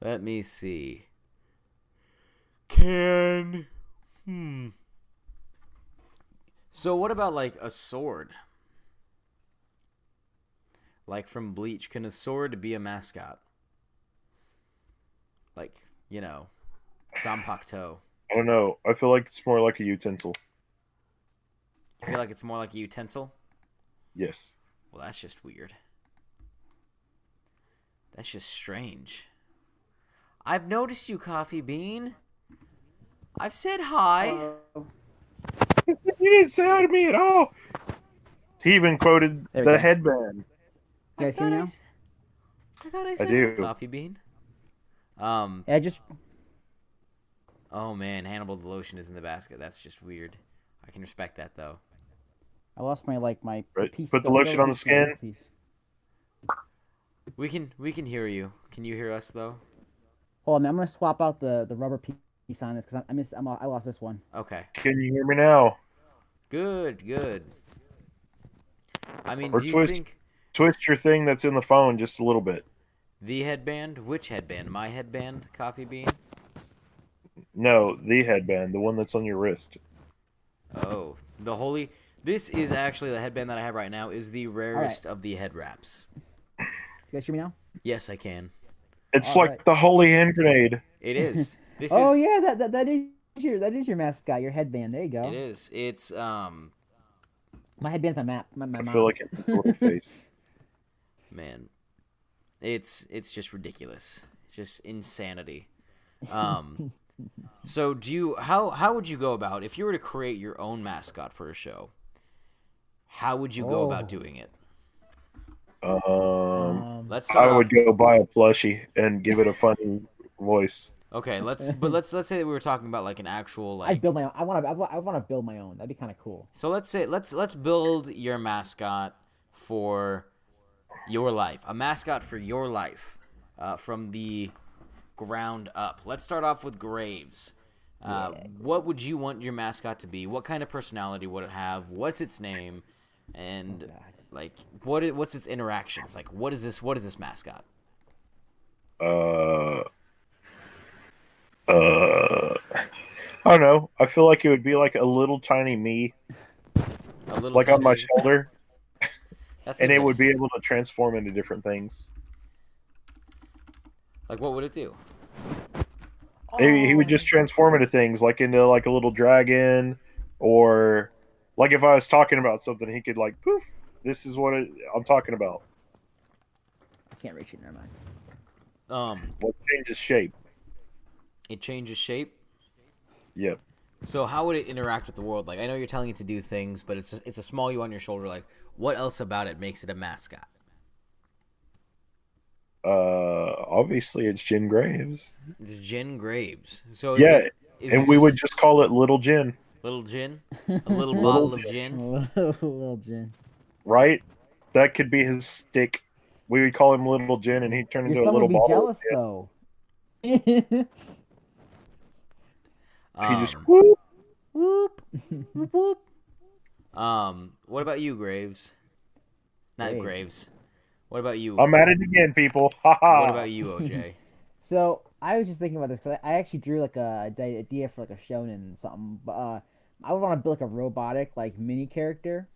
let me see. Can So what about like a sword? Like from Bleach, can a sword be a mascot? Like, Zanpakuto. I don't know. I feel like it's more like a utensil. You feel like it's more like a utensil? Yes. Well, that's just weird. That's just strange. I've noticed you, Coffee Bean. I've said hi. You didn't say hi to me at all. He even quoted There we the go. headband. You guys hear me now? I thought I said do. hi, Coffee Bean. Yeah, just Oh man, Hannibal the lotion is in the basket. That's just weird. I can respect that though. I lost my Right. piece. Put the lotion on the piece of my skin. piece. We can hear you. Can you hear us though? Hold on, I'm gonna swap out the rubber piece on this because I lost this one. Okay. Can you hear me now? Good. I mean, Or do you twist think twist your thing that's in the phone just a little bit. the headband? Which headband? My headband, Coffee Bean? No, the headband, the one that's on your wrist. Oh, the holy. This is actually the headband that I have right now. Is the rarest of the head wraps. You guys hear me now? Yes, I can. It's All like right. the holy hand grenade. It is. This Oh is. yeah, that is your mascot, your headband. There you go. It is. It's My headband's my map. My I mom. feel like it's a little face. Man, it's just ridiculous. It's just insanity. So how would you go about if you were to create your own mascot for a show? How would you go about doing it? Let's start I off. would go buy a plushie and give it a funny voice. Okay, let's say that we were talking about like an actual like. I'd build my own. I want to build my own. That'd be kind of cool. So let's build your mascot for your life. A mascot for your life, from the ground up. Let's start off with Graves. What would you want your mascot to be? What kind of personality would it have? What's its name? And like what's its interactions? Like what is this mascot? I don't know. I feel like it would be like a little tiny me, A little like on my tiny- shoulder, That's and okay. it would be able to transform into different things. Like what would it do? He would just transform into things, like into like a little dragon, or like if I was talking about something, he could like poof. This is what I'm talking about. I can't reach it. Never mind. What changes shape? It changes shape. Yep. So how would it interact with the world? Like, I know you're telling it to do things, but it's a small you on your shoulder. Like, what else about it makes it a mascot? Obviously it's Jen Graves. It's Jen Graves. So is Yeah, it is and it we would just just call it Little Jen. little gin, a little Little bottle of Jen, gin? Little Jin. right? That could be his stick. We would call him Little Jen, and he'd turn Your into a son would little be bottle. jealous though. What He just Um, whoop. whoop, whoop, whoop. What about you, Graves? Not Graves. Graves. What about you? I'm at it again, people. Ha What ha. about you, OJ? So I was just thinking about this because I actually drew like the idea for like a shonen something, but I would want to build like a robotic like mini character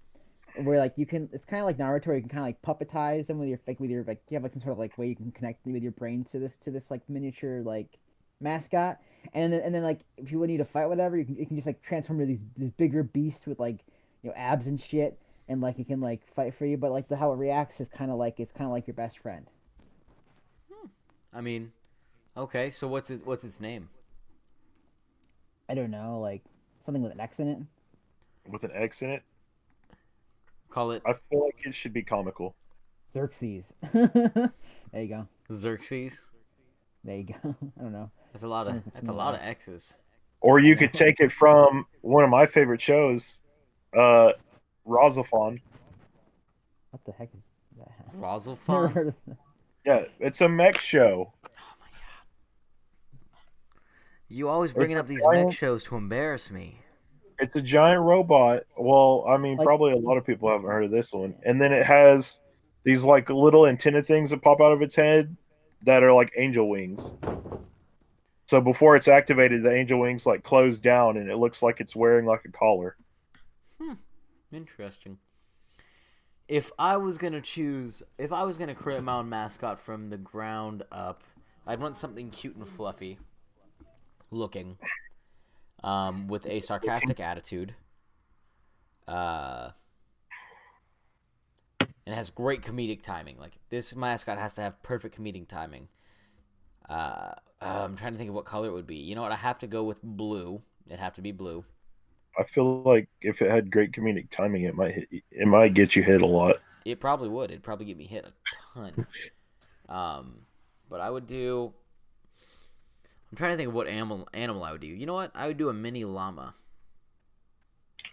where like you can it's kind of like Naruto where you can kind of like puppetize them with your like you have like some sort of like way you can connect with your brain to this like miniature like mascot and then like if you would need to fight whatever you can just like transform into these bigger beasts with like abs and shit and like it can like fight for you but like how it reacts is kind of like it's kind of like your best friend. I mean, okay. So what's its name? I don't know, like something with an X in it. With an X in it. Call it I feel like it should be comical. Xerxes. There you go. Xerxes. There you go. I don't know. That's a lot I of don't know if it's that's a in lot there. of X's. Or I you know. could take it from one of my favorite shows, uh, Rosafon. What the heck is that? Never Rosalfon. heard of that. Yeah, it's a mech show. Oh my god! You always It's bringing a up these mech giant. shows to embarrass me. It's a giant robot. Well, I mean, Like, probably a lot of people haven't heard of this one. And then it has these like little antenna things that pop out of its head that are like angel wings. So before it's activated, the angel wings like close down, and it looks like it's wearing like a collar. Hmm. Interesting. If I was gonna create my own mascot from the ground up, I'd want something cute and fluffy looking, with a sarcastic attitude, uh, and has great comedic timing. Like this mascot has to have perfect comedic timing. I'm trying to think of what color it would be. You know what? I have to go with blue. It'd have to be blue. I feel like if it had great comedic timing, it might get you hit a lot. It probably would. It'd probably get me hit a ton. Um, but I would do. I'm trying to think of what animal I would do. You know what? I would do a mini llama.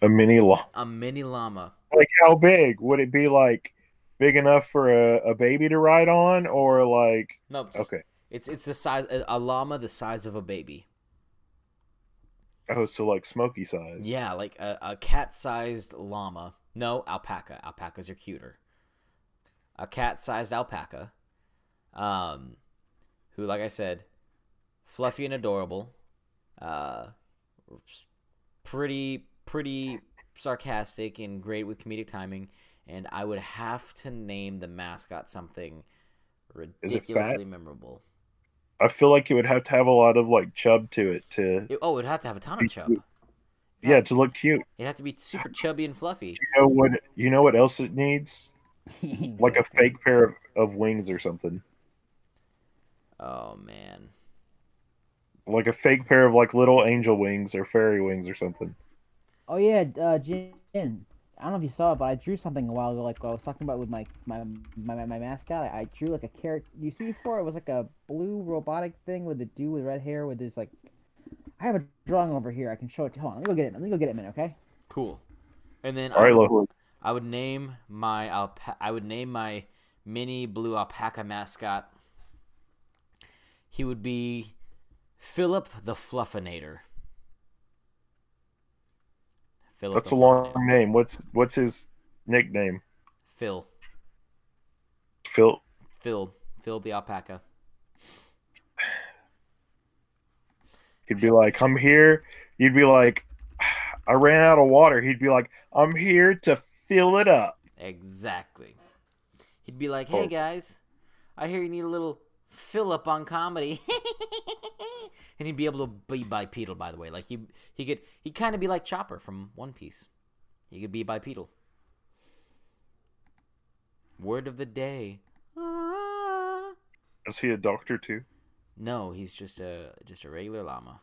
A mini llama. A mini llama. Like how big would it be? Like big enough for a baby to ride on, or like Nope. okay? It's the size a llama the size of a baby. Oh, so like smoky size. Yeah, like a cat-sized llama. No, alpaca. Alpacas are cuter. A cat-sized alpaca, who, like I said, fluffy and adorable, uh, pretty sarcastic and great with comedic timing. And I would have to name the mascot something Is it fat? ridiculously memorable. I feel like it would have to have a lot of like chub to it to It'd have to have a ton of be chub. cute. Yeah, to look cute. It'd have to be super chubby and fluffy. You know what else it needs? Like a fake pair of wings or something. Oh man. Like a fake pair of like little angel wings or fairy wings or something. oh yeah, Jin. I don't know if you saw it, but I drew something a while ago. Like I was talking about with my mascot. I drew like a character. You see before it was like a blue robotic thing with a dude with red hair with his like. I have a drawing over here. I can show it to you. Hold on, let me go get it. Let me go get it a minute, okay? Cool. And then All right, look. I would name my mini blue alpaca mascot. He would be Philip the Fluffinator. Philip That's the a long Fluffinator. name. What's his nickname? Phil. Phil. Phil the alpaca. He'd be like, "I'm here." You'd be like, "I ran out of water." He'd be like, "I'm here to fill it up." Exactly. He'd be like, "Hey Oh, guys, I hear you need a little fill up on comedy." And he'd be able to be bipedal, by the way. Like he'd kind of be like Chopper from One Piece. He could be bipedal. Word of the day. Ah. is he a doctor too? No, he's just a regular llama.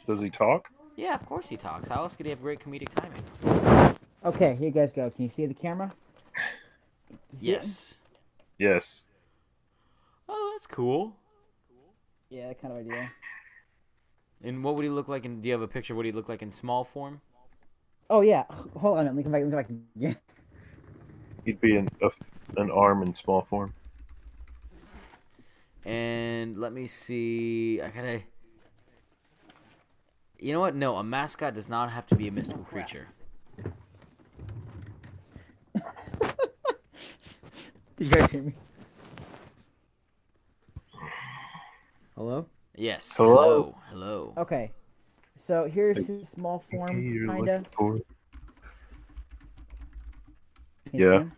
Does he talk? Yeah, of course he talks. How else could he have great comedic timing? Okay, here you guys go. Can you see the camera? You see it? Yes. Yes. Oh, that's cool. Yeah, that kind of idea. And what would he look like? Do you have a picture of what he'd look like in small form? Oh yeah. Hold on. Let me come back. Let me come back. Yeah. He'd be an arm in small form. And let me see. I gotta. You know what? No, a mascot does not have to be a mystical creature. Did you guys hear me? Hello? Yes. Hello? Hello. Okay. So here's his small form, kinda. Can you see Yeah. him?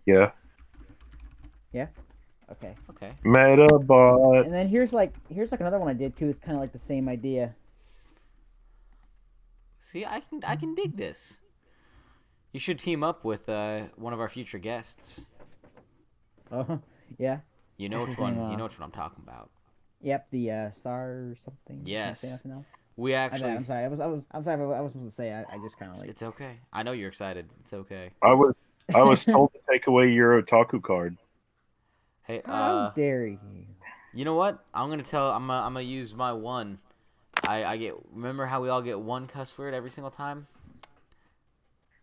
Yeah. Yeah. Okay. Okay. Metabot. And then here's like another one I did too. It's kind of like the same idea. See, I can dig this. You should team up with one of our future guests. Oh yeah. You know What's which his one. name, You know which one I'm talking about. Yep. The star or something. Can I Yes. say nothing else? We actually. I'm sorry. I'm sorry. I was supposed to say. I just kind of like. It's okay. I know you're excited. It's okay. I was told to take away your otaku card. Hey, How dare you? you know what? I'm gonna use my one. I get. Remember how we all get one cuss word every single time?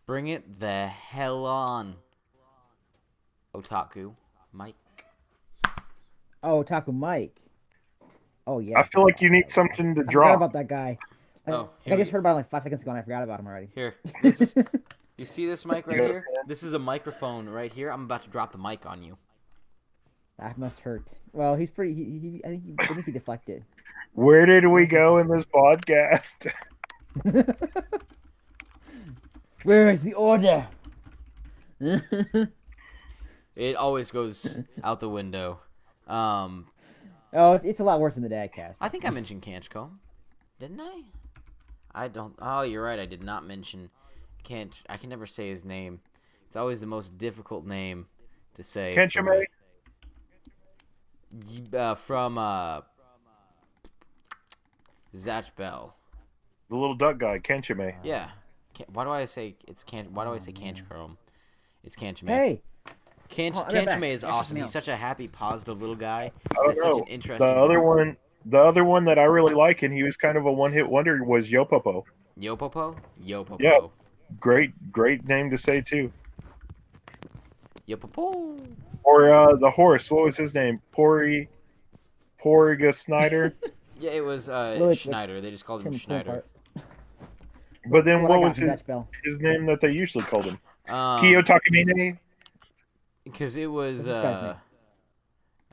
Bring it the hell on, otaku, Mike. Oh, Taku Mike. Oh yeah. I feel like you need something to I forgot drop. about that guy. Oh, I just heard about him like 5 seconds ago and I forgot about him already. Here, this is. You see this mic right Yeah. here? This is a microphone right here. I'm about to drop the mic on you. That must hurt. Well, he's pretty. I think he deflected. Where did we go in this podcast? Where is the order? It always goes out the window. Oh, it's a lot worse than the Dadcast. I think I mentioned Canchcomb, didn't I? I don't. Oh, you're right. I did not mention Canch. I can never say his name. It's always the most difficult name to say. Kenchime? From Zatch Bell. The little duck guy, Kenchime. Yeah. Why do I say it's Canch? Why do I say Canchcomb? It's Canchime. Hey, Canchime is Extra awesome. He's meals. such a happy, positive little guy. I don't That's such know. an interesting. The other one that I really like, and he was kind of a one-hit wonder, was Yopopo. Yopopo. Yopopo. Yeah. Great name to say too. Yopopo. Or the horse, what was his name? Poriga Snyder. Yeah, it was Well, it's Schneider. They just called him Tim Schneider. But then I what got was from Zatch Bell. his name that they usually called him? Kiyo Takamine? Because it was What's this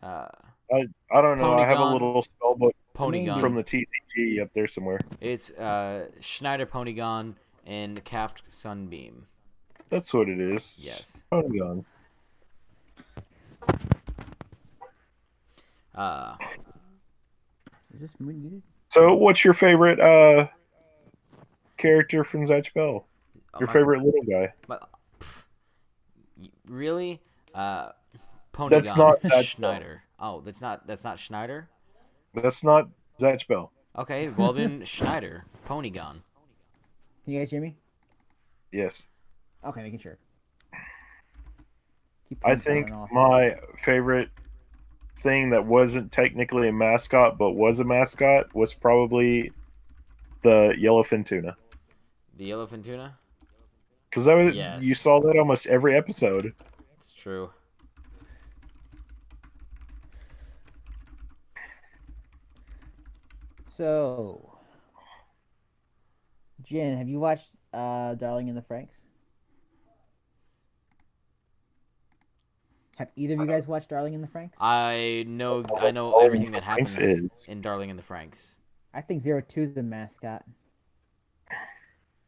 guy's I don't know. I have a Ponygon. little spell book Ponygon. from the TCG up there somewhere. It's Schneider Ponygon and Kaft Sunbeam. That's what it is. Yes. Ponygon. Is this muted? So, what's your favorite character from Zatch Bell? Your favorite little guy? Really? Ponygon. That's not Zatch Schneider. Oh, that's not Schneider? That's not Zatch Bell. Okay, well then Schneider. Ponygon. Can you guys hear me? Yes. Okay, making sure. Keep I putting think sound off. my favorite thing that wasn't technically a mascot but was a mascot was probably the yellowfin tuna. The yellowfin tuna? Because that was Yes. you saw that almost every episode. It's true. So, Jen, have you watched Darling in the Franxx? Have either of you guys watched Darling in the Franxx? I know Darling everything in that the Franxx happens is. in Darling in the Franxx. I think 02 is the mascot.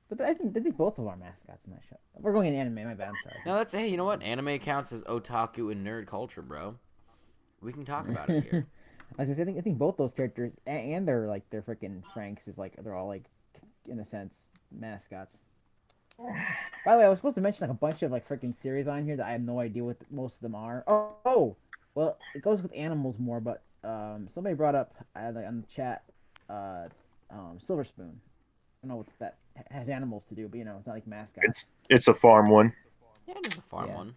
But I think both of them are mascots in that show. We're going in anime, my bad, I'm sorry. No, that's hey, you know what? Anime counts as otaku and nerd culture, bro. We can talk about it here. I was gonna say, I think both those characters and their freaking Franks is like they're all like in a sense mascots. By the way, I was supposed to mention like a bunch of like freaking series on here that I have no idea what most of them are. Well, it goes with animals more, but somebody brought up on the chat Silver Spoon. I don't know what that has animals to do, but it's not like mascots. It's a farm one. Yeah, it is a farm Yeah. one.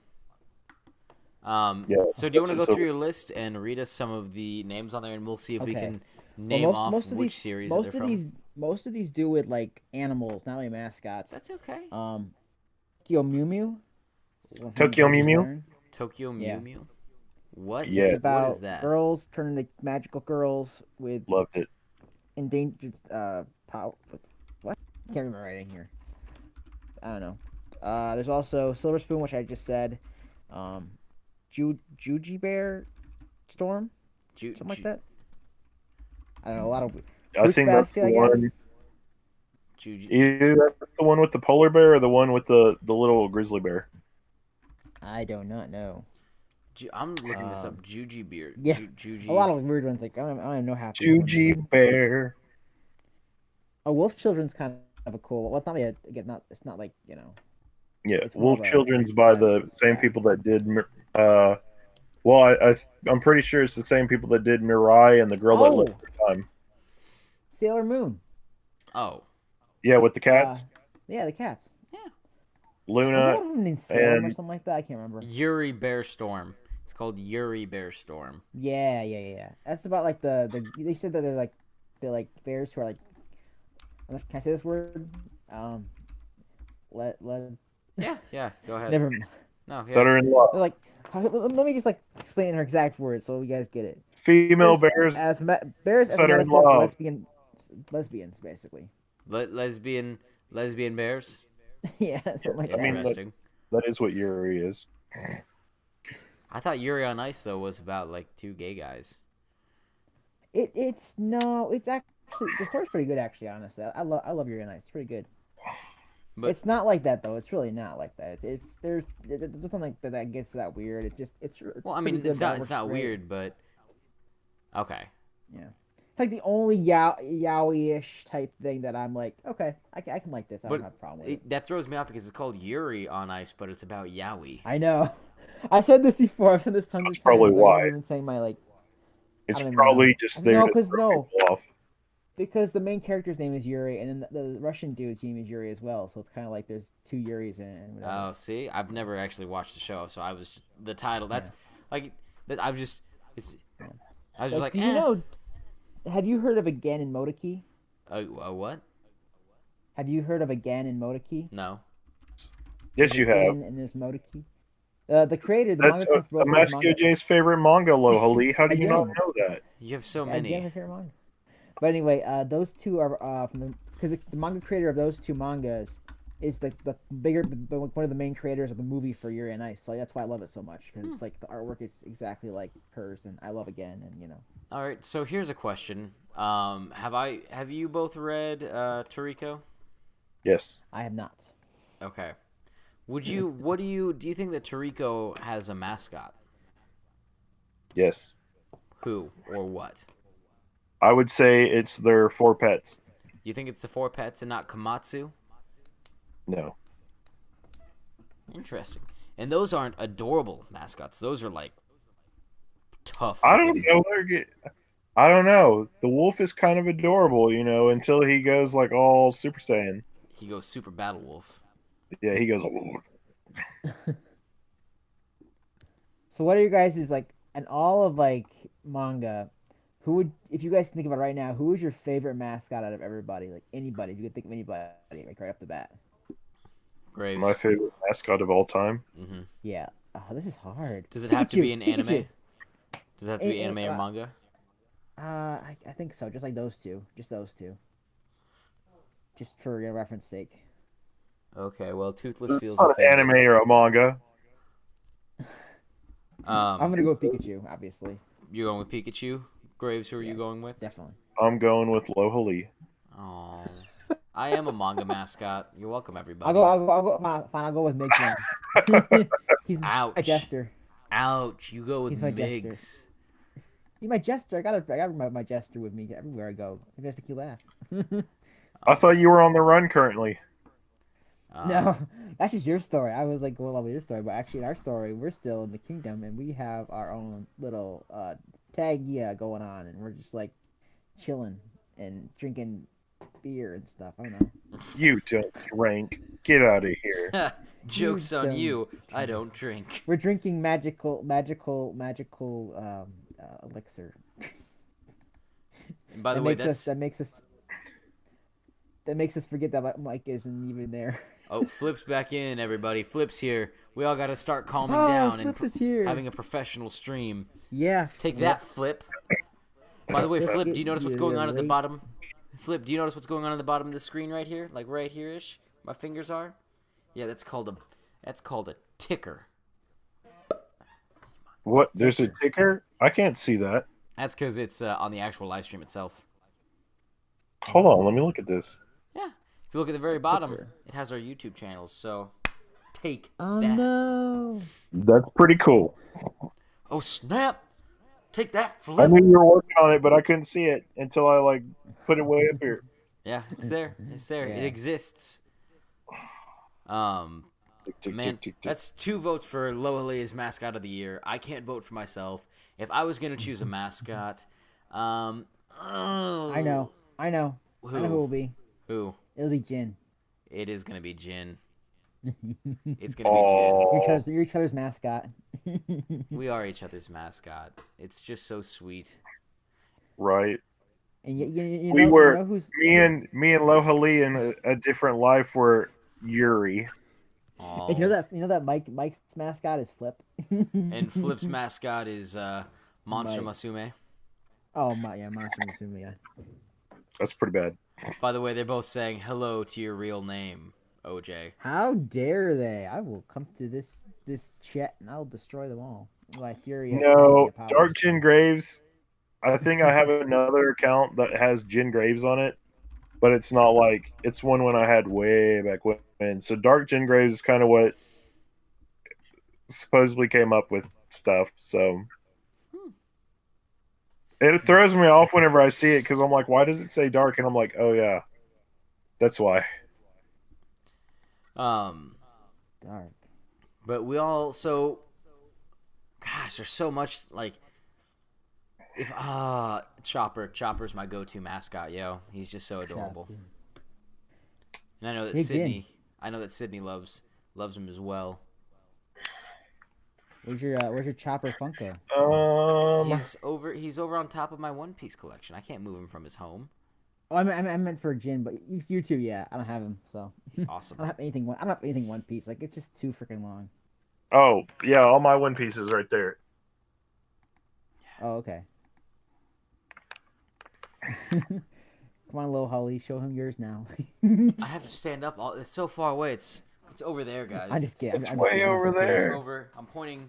Yeah, So do you want to that's go a through your list and read us some of the names on there, and we'll see if we Okay. can Well, name off which series that they're from? most of these do with like animals, not really mascots. That's okay. Tokyo Mew Mew, the one from Tokyo Mew Princess Mew. Iron. Tokyo Yeah. Mew Mew. What It's Yeah, is what is about that? girls turning to magical girls with loved it. endangered power. What? Can't remember writing here. I don't know. There's also Silver Spoon, which I just said. Um, Juji Bear Storm, something like that. I don't know. A lot of I Fruits think that's Basket, the I guess. one. Either that's the one with the polar bear or the one with the little grizzly bear. I do not know. I'm looking this up. Um, Juji beer. Yeah, Juji. a lot of weird ones. Like I don't even know half these ones. Juji bear. Oh, Wolf Children's kind of a cool. Well, it's not like again, not it's not like Yeah, it's more Wolf of a Children's by the same yeah. people that did. Well, I'm pretty sure it's the same people that did Mirai and the girl that lived Oh, for time. Sailor Moon. Oh. Yeah, with the Uh, cats, yeah, the cats. Was there Luna, one of them named Salem or and something like that? I can't remember. Yuri Bear Storm. It's called Yuri Bear Storm. Yeah. That's about like the. They said that they're like bears who are like. Can I say this word? Let. Yeah. Go ahead. Never mind. No, that are in love. They're like. Let me just like explain her exact words so you guys get it. Female bears Bears as a that are in metaphor for love. lesbians basically. Lesbian bears. Yeah, something like I mean, that. Interesting. that is what Yuri is. I thought Yuri on Ice though was about like two gay guys. It's actually the story's pretty good actually. Honestly, I love Your Night. It's pretty good. But It's not like that though. It's really not like that. There's something like that gets that weird. It's well, I pretty mean, good, that it's works not great. weird, but okay. Yeah, it's like the only yaoi-ish type thing that I'm like, okay, I can like this. I don't have a problem with it. That throws me off because it's called Yuri on Ice, but it's about yaoi. I know. I said this before. I've said this tons That's of probably times. why. I'm even saying my like. I It's don't even probably know. just there No, to because throw people off. because the main character's name is Yuri, and then the Russian dude's name is Yuri as well. So it's kind of like there's two Yuris in it. And whatever. Oh, see, I've never actually watched the show, so I was just, the title. That's like that. I was just like, do you know? Have you heard of Again in Motoki? What? Have you heard of Again in Motoki? No. Yes, There's you have. Again and there's Motoki. The creator, the That's manga comes from both those manga. aMeskeOHJ's favorite manga, Lohali. How do you not Again. know that? You have so Again, many. my favorite manga. But anyway, those two are from because the manga creator of those two mangas is the one of the main creators of the movie for Yuri on Ice. So that's why I love it so much because it's like the artwork is exactly like hers, and I love Again, and All right, so here's a question. Have you both read Toriko? Yes. I have not. Okay. Do you think that Toriko has a mascot? Yes. Who or what? I would say it's their 4 pets. You think it's the 4 pets and not Komatsu? No. Interesting. And those aren't adorable mascots. Those are like tough. I don't know. I don't know. The wolf is kind of adorable, until he goes like all Super Saiyan. He goes Super Battle Wolf. Yeah, he goes. So what are you guys is like in all of like manga? Who would, if you guys think about it right now, who is your favorite mascot out of everybody? Like anybody, if you could think of anybody, like right off the bat. Graves. My favorite mascot of all time. Mm-hmm. Yeah. Oh, this is hard. Does it have to be an Pikachu. anime? Does it have to be anime or manga? I think so. Just like those two. Just those two. Just for reference sake. Okay, well, Toothless It's feels not an offended. anime or a manga. I'm gonna go with Pikachu, obviously. You're going with Pikachu? Graves, who are you going with? Definitely. I'm going with Lohali. Oh, I am a manga mascot. You're welcome, everybody. I'll go. Fine. I'll go with Midgen. He's Ouch. my jester. Ouch! You go with He's my Migs. He's my jester. I got my jester with me everywhere I go. It just make you laugh. I thought you were on the run currently. No, that's just your story. I was like going over your story, but actually in our story, we're still in the kingdom and we have our own little tag going on, and we're just like chilling and drinking beer and stuff. I don't know. You don't drink. Get out of here. Joke's on don't you. I don't drink. We're drinking magical elixir. And by the That way, makes us that makes us forget that Mike isn't even there. Oh, Flip's back in, everybody. Flip's here. We all got to start calming Oh, down Flip and is here. having a professional stream. Yeah. Take that, Flip. By the way, Flip, Flip, do you notice what's going on at the late. bottom? Flip, do you notice what's going on at the bottom of the screen right here? Like right here-ish? My fingers are? Yeah, that's called a ticker. What? There's a ticker? I can't see that. That's because it's on the actual live stream itself. Hold on, let me look at this. Yeah. If you look at the very bottom, Ticker. it has our YouTube channels. So take Oh that. no. That's pretty cool. Oh snap! Take that, I Flip. knew you were working on it, but I couldn't see it until I like put it way up here. Yeah, it's there. It's there. Yeah. It exists. Tick, tick, Man, tick, tick, tick. that's 2 votes for Lohale's mascot of the year. I can't vote for myself. If I was gonna choose a mascot, I know. I know who it will be. Who? It'll be Jin. It is gonna be Jin. You're It's gonna be each other's mascot. Jin. We are each other's mascot. It's just so sweet. Right. And you We know, were you know who's me and Lohali in a different life were Yuri. Aw. and you know that Mike's mascot is Flip. And Flip's mascot is Monster Mike. Masume. Oh my, yeah, Monster Musume, yeah. That's pretty bad. By the way, they're both saying hello to your real name, OJ. How dare they? I will come to this chat and I'll destroy them all. My fury. of No, mega powers. Dark Jin Graves. I think I have another account that has Jin Graves on it, but it's not like it's one when I had way back when. So Dark Jin Graves is kind of what supposedly came up with stuff. So it throws me off whenever I see it because I'm like, why does it say dark? And I'm like, oh yeah, that's why. Dark. But we all gosh, there's so much like if Chopper's my go-to mascot, yo. He's just so adorable. And I know that Hey, Jin. Sydney loves him as well. Where's your Chopper Funko? He's over on top of my One Piece collection. I can't move him from his home. Oh, I meant for Jin, but you two, yeah. I don't have him, so He's awesome. I don't have anything One Piece. Like it's just too freaking long. Oh yeah, all my One Pieces right there. Oh, okay. Come on, Lil Holly, show him yours now. I have to stand up. It's so far away. It's over there, guys. I just can't. It's way over there. I'm pointing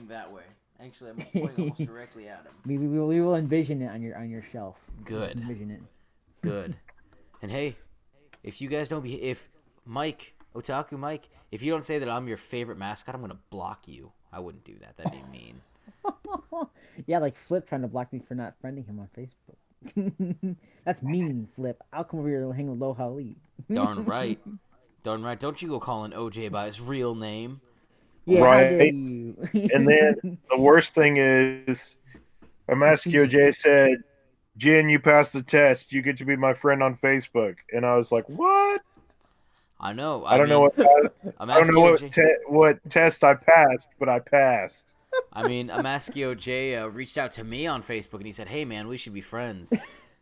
that way. Actually, I'm pointing almost directly at him. We will envision it on your shelf. Good. Just envision it. Good. And hey, if you guys if Mike, Otaku Mike, if you don't say that I'm your favorite mascot, I'm gonna block you. I wouldn't do that. That'd be mean. Yeah, like Flip trying to block me for not friending him on Facebook. That's mean, Flip. I'll come over here and hang with Lil Holly. Darn right. Darn right. Don't you go calling OJ by his real name. Yeah, Right. how dare you? And then the worst thing is, aMeskeOHJ said, "Jin, you passed the test. You get to be my friend on Facebook." And I was like, "What? I know. I don't know what test I passed, but I passed." I mean, aMeskeOHJ reached out to me on Facebook and he said, "Hey, man, we should be friends.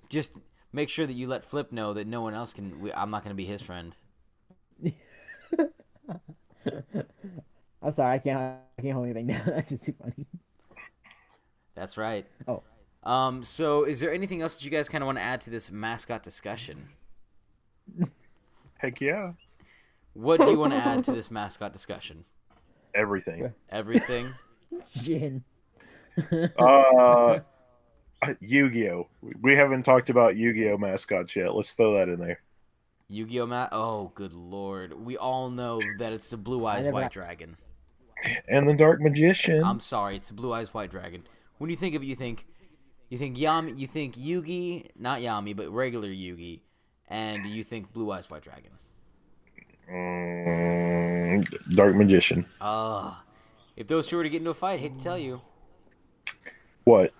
Just make sure that you let Flip know that no one else can. I'm not going to be his friend." I'm sorry, I can't hold anything down. That's just too funny. That's right. Oh. So is there anything else that you guys kind of want to add to this mascot discussion? Heck yeah. What do you want to add to this mascot discussion? Everything. Everything? Jin. Yu-Gi-Oh. We haven't talked about Yu-Gi-Oh mascots yet. Let's throw that in there. Yu-Gi-Oh! Oh, good lord. We all know that it's the Blue Eyes White Dragon. And the Dark Magician. I'm sorry, it's the Blue Eyes White Dragon. When you think of it, you think Yami, you think Yugi, not Yami, but regular Yugi, and you think Blue Eyes White Dragon. Dark Magician. If those two were to get into a fight, hate to tell you. What?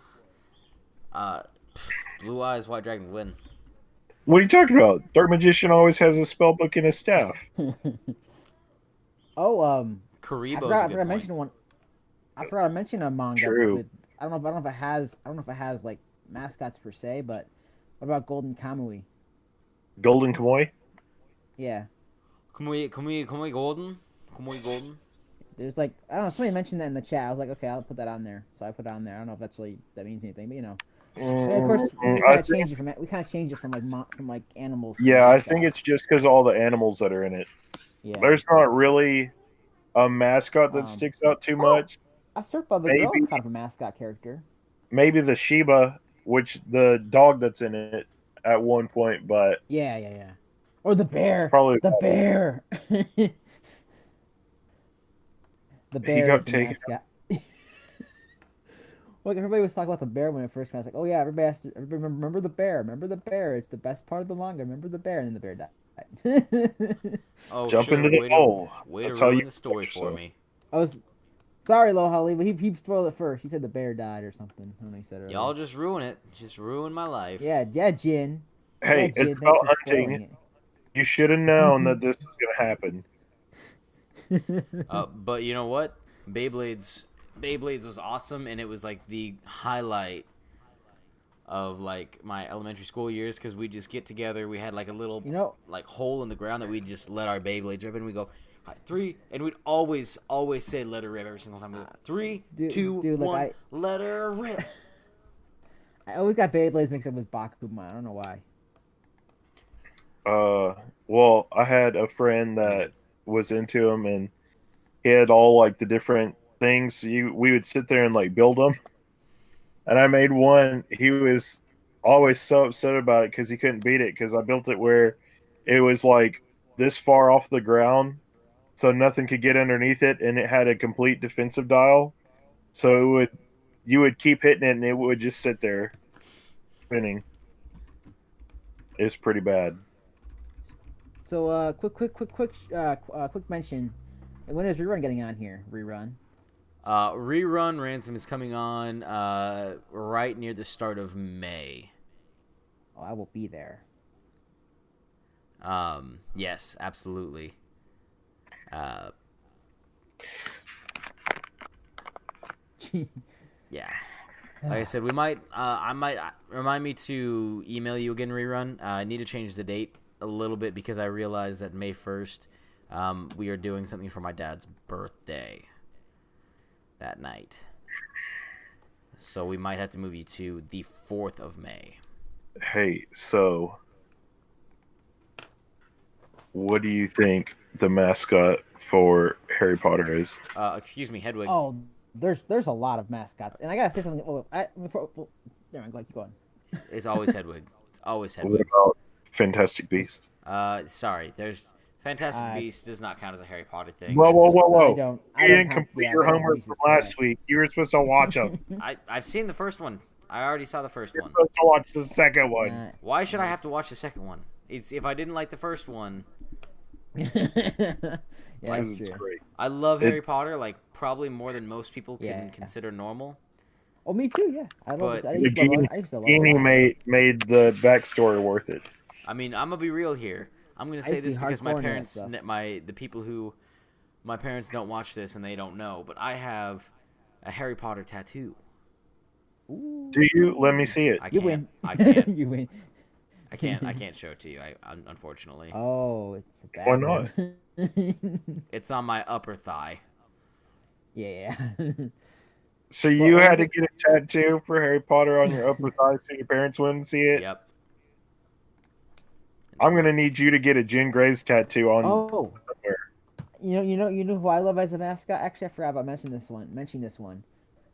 Blue Eyes White Dragon would win. What are you talking about? Dark magician always has a spell book and a staff. Oh, Karibo's a I good forgot to point. mention one. I forgot to mention a manga True. with. I don't know if it has. I don't know if it has like mascots per se, but what about Golden Kamui? Golden Kamuy? Yeah, Kamui Golden? Kamui Golden? there's like I don't know. Somebody mentioned that in the chat. I was like, okay, I'll put that on there. So I put it on there. I don't know if that's really that means anything, but And of course, we I kind of think, change it from like from like animals to yeah, I think mascots. it's just because all the animals that are in it. Yeah. There's not really a mascot that Um. sticks out too Oh, much. Asurpa the girl is Maybe kind of a mascot character. maybe the Shiba, which the dog that's in it at one point, but Yeah, yeah, yeah. Or the it's bear. probably The bear. The he bear is got the taken. mascot. Like everybody was talking about the bear when it first came out. It's like, oh yeah, everybody remember the bear. Remember the bear. It's the best part of the manga. Remember the bear, and then the bear died. Oh, Jump sure. into the hole. Way to That's how you ruin the protect story for yourself. me. I was sorry, Lohali, but he spoiled it first. He said the bear died or something. I don't know. He said earlier. Y'all just ruin it. Just ruin my life. Yeah, yeah, Jin. Yeah, Hey, it's Jin. Thanks about for spoiling hunting. it. You should have known that this was going to happen. But you know what? Beyblades was awesome, and it was like the highlight of like my elementary school years because we just get together. We had like a little like hole in the ground that we just let our Beyblades rip, and we go three, and we'd always say let her rip every single time. We go, 3, 2, dude, 1, let her rip. I always got Beyblades mixed up with Bakuman. I don't know why. Well, I had a friend that was into them, and he had all like the different things. We would sit there and like build them. And I made one. He was always so upset about it because he couldn't beat it because I built it where it was like this far off the ground, so nothing could get underneath it, and it had a complete defensive dial. So you would keep hitting it, and it would just sit there spinning. It's pretty bad. So, quick mention. When is Rerun getting on here? Rerun. Rerun Ransom is coming on right near the start of May. Oh, I will be there. Yes, absolutely. Yeah. Like I said, we might. I might remind me to email you again, Rerun. I need to change the date a little bit because I realized that May 1st, we are doing something for my dad's birthday that night. So we might have to move you to the 4th of May. Hey, so what do you think the mascot for Harry Potter is? Excuse me, Hedwig. Oh, there's a lot of mascots, and I gotta say something. Oh, never mind. Go ahead, keep going. It's always Hedwig. It's always What Hedwig. about Fantastic Beast? Sorry, there's Fantastic Beasts does not count as a Harry Potter thing. Whoa! I You don't didn't count. complete Yeah, your Fantastic homework Beasts from is last trash. week. You were supposed to watch them. I've seen the first one. I already saw the first You're one. supposed to watch the second one. Why should I have to watch the second one? It's if I didn't like the first one. Yeah, Like, that's it's true. great. I love Harry Potter, like probably more than most people can Yeah. consider normal. Oh, me too. Yeah, I love But it. I used to love it a Nagini lot. made the backstory worth it. I mean, I'm gonna be real here. I'm gonna I say used to this be because my hardcore into that parents, stuff. the people who, my parents don't watch this and they don't know. But I have a Harry Potter tattoo. Ooh. Do you? Let me see it. I You can't. win. I can't. You win. I can't show it to you. Unfortunately. Oh, it's a bad Why not? one. It's on my upper thigh. Yeah. So you had to get a tattoo for Harry Potter on your upper thigh so your parents wouldn't see it? Yep. I'm going to need you to get a Jen Graves tattoo on somewhere. You know who I love as a mascot? Actually, I forgot about mentioning this one.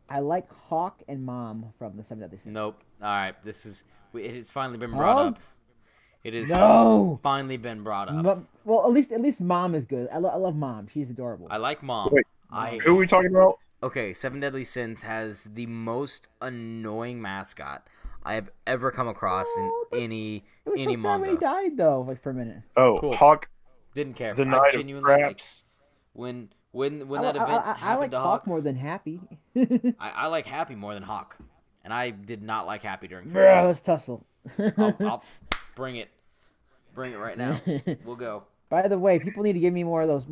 I like Hawk and Mom from the Seven Deadly Sins. Nope. All right. It has finally been brought up. It is finally been brought up. Well, at least Mom is good. I love Mom. She's adorable. I like Mom. Wait, who are we talking about? Okay, Seven Deadly Sins has the most annoying mascot I have ever come across in any It was so sad manga. when he died, though, like for a minute. Oh, Cool. Hawk. Didn't care. The I Knight of genuinely Craps. when that event happened I like to Hawk Hawk. more than Happy. I like Happy more than Hawk, and I did not like Happy during Bro, Fairy Tail. let's tussle. I'll bring it. Bring it right now. We'll go. By the way, people need to give me more of those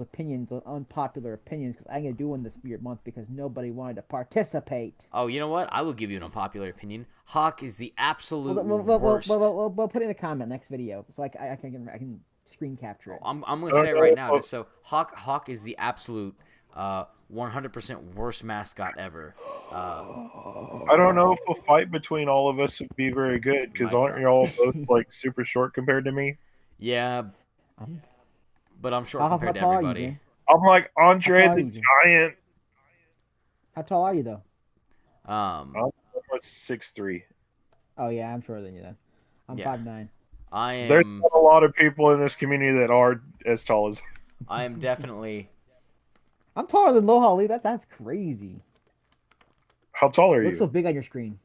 opinions, unpopular opinions, because I'm gonna do one this weird month because nobody wanted to participate. Oh, you know what? I will give you an unpopular opinion. Hawk is the absolute We'll worst. put it in a comment next video, so I can screen capture it. I'm gonna say it right now, just so Hawk is the absolute 100% worst mascot ever. I don't know if a fight between all of us would be very good, because aren't you all both like super short compared to me? Yeah, but I'm short How compared to tall are you, everybody. Jane? I'm like Andre How tall are the you, Jane? Giant. How tall are you though? I'm 6'3". Oh yeah, I'm shorter than you then. I'm Yeah. 5'9". I There's am. not a lot of people in this community that are as tall as. I am definitely. I'm taller than Low Holly. That's crazy. How tall are You look so you? big on your screen.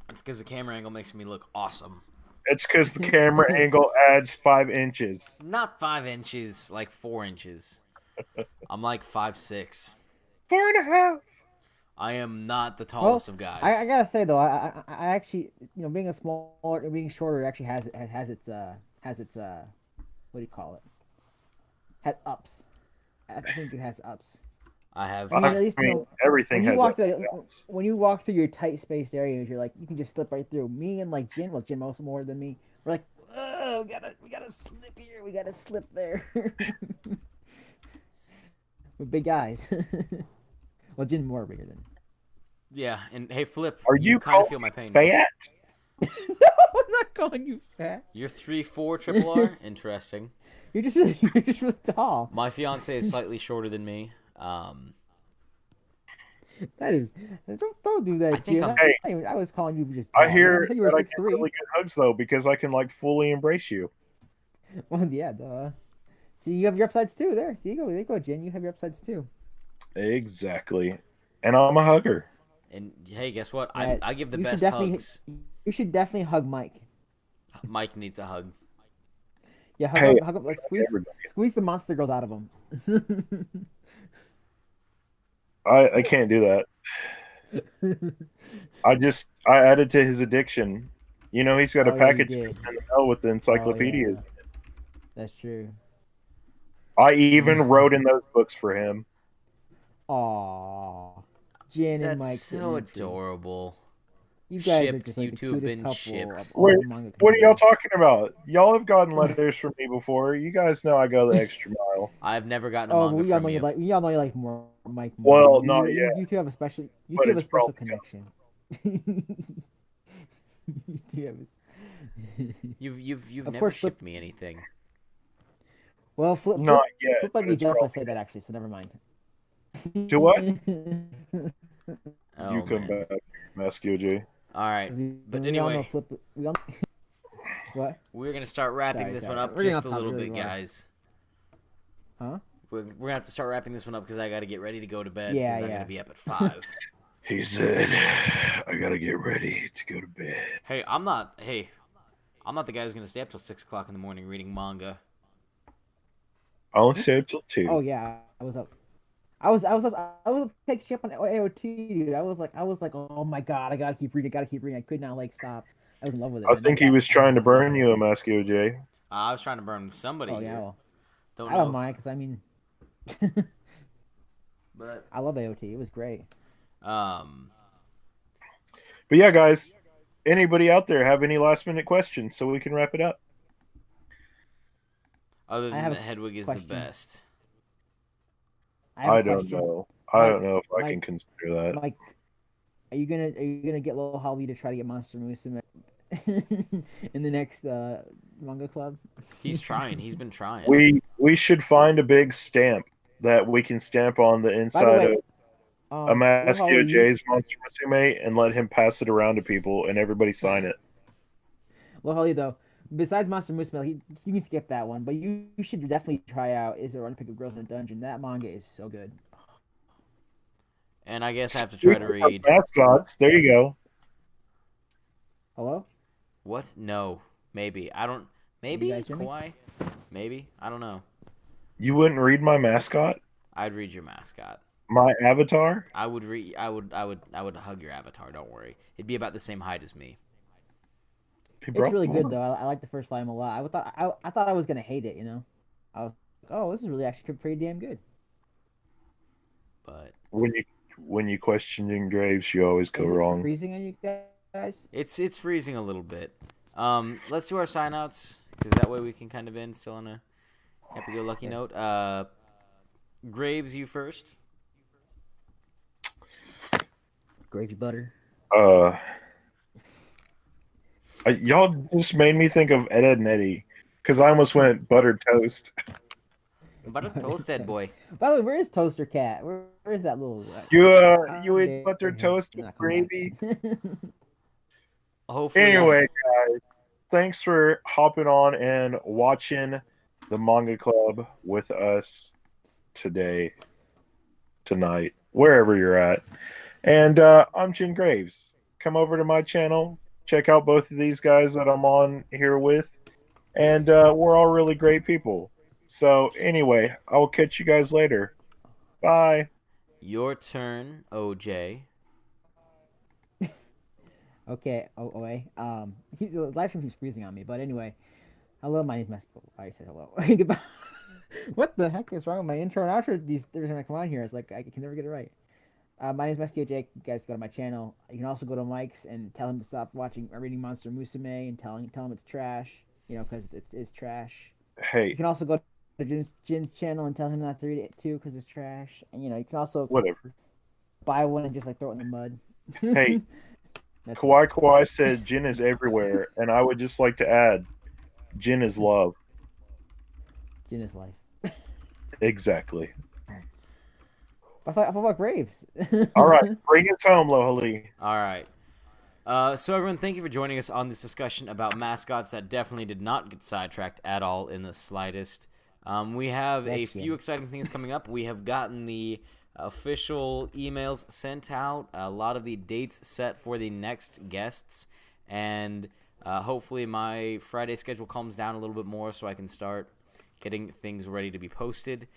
It's because the camera angle makes me look awesome. It's because the camera angle adds 5 inches. Not 5 inches, like 4 inches. I'm like 5'6". 4.5. I am not the tallest of guys. I gotta say though, I actually, being being shorter actually has its what do you call it? Has ups. I think it has ups. I have. I mean, at least Everything has ups. when you walk through your tight spaced areas, you're like you can just slip right through. Me and like Jin, Jin most more than me. We're like, oh, we gotta slip here, we gotta slip there. We're big guys. Well, Jin more bigger than me. Yeah, and hey, Flip, Are you kind of feel my pain. fat? No, I'm not calling you fat. You're 3'4" triple R. Interesting. You're just really tall. My fiance is slightly shorter than me. That is, don't do that, I think Jin. I was calling you just tall. I hear I you were that I get 6'3". really good hugs though, because I can like fully embrace you. Well, yeah, duh. See, you have your upsides too. There you go. There you go, Jin. You have your upsides too. Exactly. And I'm a hugger. And hey, guess what? Yeah, I give the you should best definitely- hugs. You should definitely hug Mike. Mike needs a hug. Yeah, Hey, hug him, like everybody. squeeze the monster girls out of him. I can't do that. I added to his addiction. You know, he's got a Oh, yeah, you package did. in the mail with the encyclopedias. Oh, yeah. That's true. I even wrote in those books for him. Aww. Jin and Mike. That's so adorable. You guys are Shipped. just like You the two have cutest been couple shipped. of all Wait, the manga What are y'all community. talking about? Y'all have gotten letters from me before. You guys know I go the extra mile. I've never gotten a Oh, manga we all from know you. we all know you like more Mike more. Well, not yet. You two have a special. You But two have a it's special probably connection. You two have You've Of never course, shipped me anything. Well, Not yet. Flip might but be it's jealous if I probably- say that actually, so never mind. Do what? Oh, You come man. back, aMeskeOHJ. All right. But We all know anyway, what? we're gonna start wrapping Sorry, this sorry. one up We're gonna just a talk little really bit, long. guys. Huh? We're gonna have to start wrapping this one up because I got to get ready to go to bed. Yeah, because I'm yeah. gonna be up at 5. He said, "I gotta get ready to go to bed." Hey, I'm not the guy who's gonna stay up till 6 o'clock in the morning reading manga. I only stay up till 2. Oh yeah, I was up. I was up take shit on AOT, dude. I was like, oh my god, I gotta keep reading. I could not like stop. I was in love with it. I man. think That he guy- was trying to burn you, aMeskeOHJ. I was trying to burn somebody Oh here. yeah, well, Don't I know. don't mind because I mean, But I love AOT. It was great. But yeah, guys, anybody out there have any last minute questions so we can wrap it up? other I than have that, a Hedwig is question. the best. Have a I don't question. know. I Mike- don't know if I can Mike- consider that. Like, are you gonna get Lil Holly to try to get Monster Musume in the next manga club? He's trying. He's been trying. We should find a big stamp that we can stamp on the By the inside way, of Lil Holly, aMeskeOHJ's Monster Musume and let him pass it around to people and everybody sign it. Lil Holly though, besides Monster Musume, you can skip that one, but you should definitely try out Is There Run Pick Up Girls in a Dungeon? That manga is so good. And I guess I have to try to Speaking of read. Mascots, there you go. Hello? What? No. Maybe. I don't. You Maybe guys hear me? Kawaii. Maybe. I don't know. You wouldn't read my mascot? I'd read your mascot. My avatar? I would read. I would hug your avatar. Don't worry. It'd be about the same height as me. He It's brought really good more. though. I like the first volume a lot. I thought I was gonna hate it. I was like, oh, this is really actually pretty damn good. But When you question Jim Graves, you always go Is it wrong. freezing on you guys? it's freezing a little bit. Let's do our sign outs because that way we can kind of end still on a happy-go-lucky Okay. note. Graves, you first. Gravy butter. Uh, y'all just made me think of Ed and Eddie because I almost went buttered toast. Buttered toasted boy. By the way, where is Toaster Cat? Where is that little? How You ate dare buttered him toast with not come back gravy. yet? Hopefully, Anyway, guys, thanks for hopping on and watching the Manga Club with us tonight, wherever you're at. And I'm Jim Graves. Come over to my channel, check out both of these guys that I'm on here with, and we're all really great people. So, anyway, I will catch you guys later. Bye. your turn, OJ. Okay. Oh, oh, wait. The live stream keeps freezing on me. But anyway, hello. My name's Mascot. I already said hello. Goodbye. What the heck is wrong with my intro and outro? Every time I come on here, it's like I can never get it right. My name is aMeskeOHJ. You guys go to my channel. You can also go to Mike's and tell him to stop watching reading Monster Musume and tell him it's trash. Because it's trash. You Hey, can also go to Jin's channel and tell him not to read it too because it's trash. And you can also whatever. buy one and just like throw it in the mud. Hey, That's it. Kawhi said Jin is everywhere, and I would just like to add, Jin is love. Jin is life. Exactly. I thought about Graves. All right, bring us home, Lohali. All right. So everyone, thank you for joining us on this discussion about mascots that definitely did not get sidetracked at all in the slightest. We have a few exciting things coming up. We have gotten the official emails sent out, a lot of the dates set for the next guests, and hopefully my Friday schedule calms down a little bit more so I can start getting things ready to be posted.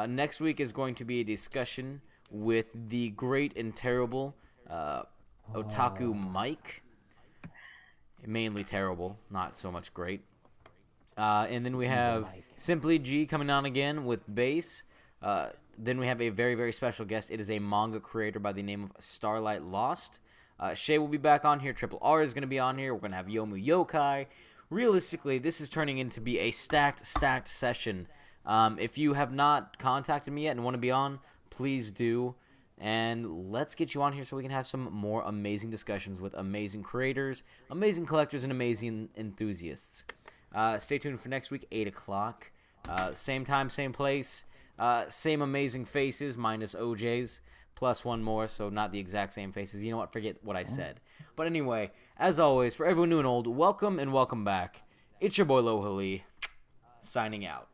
Next week is going to be a discussion with the great and terrible Otaku Mike. Mainly terrible, not so much great. And then we have Simply G coming on again with bass. Then we have a very, very special guest. It is a manga creator by the name of Starlight Lost. Shay will be back on here. Triple R is going to be on here. We're going to have Yomu Yokai. Realistically, this is turning into be a stacked session. If you have not contacted me yet and want to be on, please do. And let's get you on here so we can have some more amazing discussions with amazing creators, amazing collectors, and amazing enthusiasts. Stay tuned for next week, 8 o'clock. Same time, same place. Same amazing faces, minus OJ's, plus one more, so not the exact same faces. You know what? Forget what I said. But anyway, as always, for everyone new and old, welcome and welcome back. It's your boy Lohali, signing out.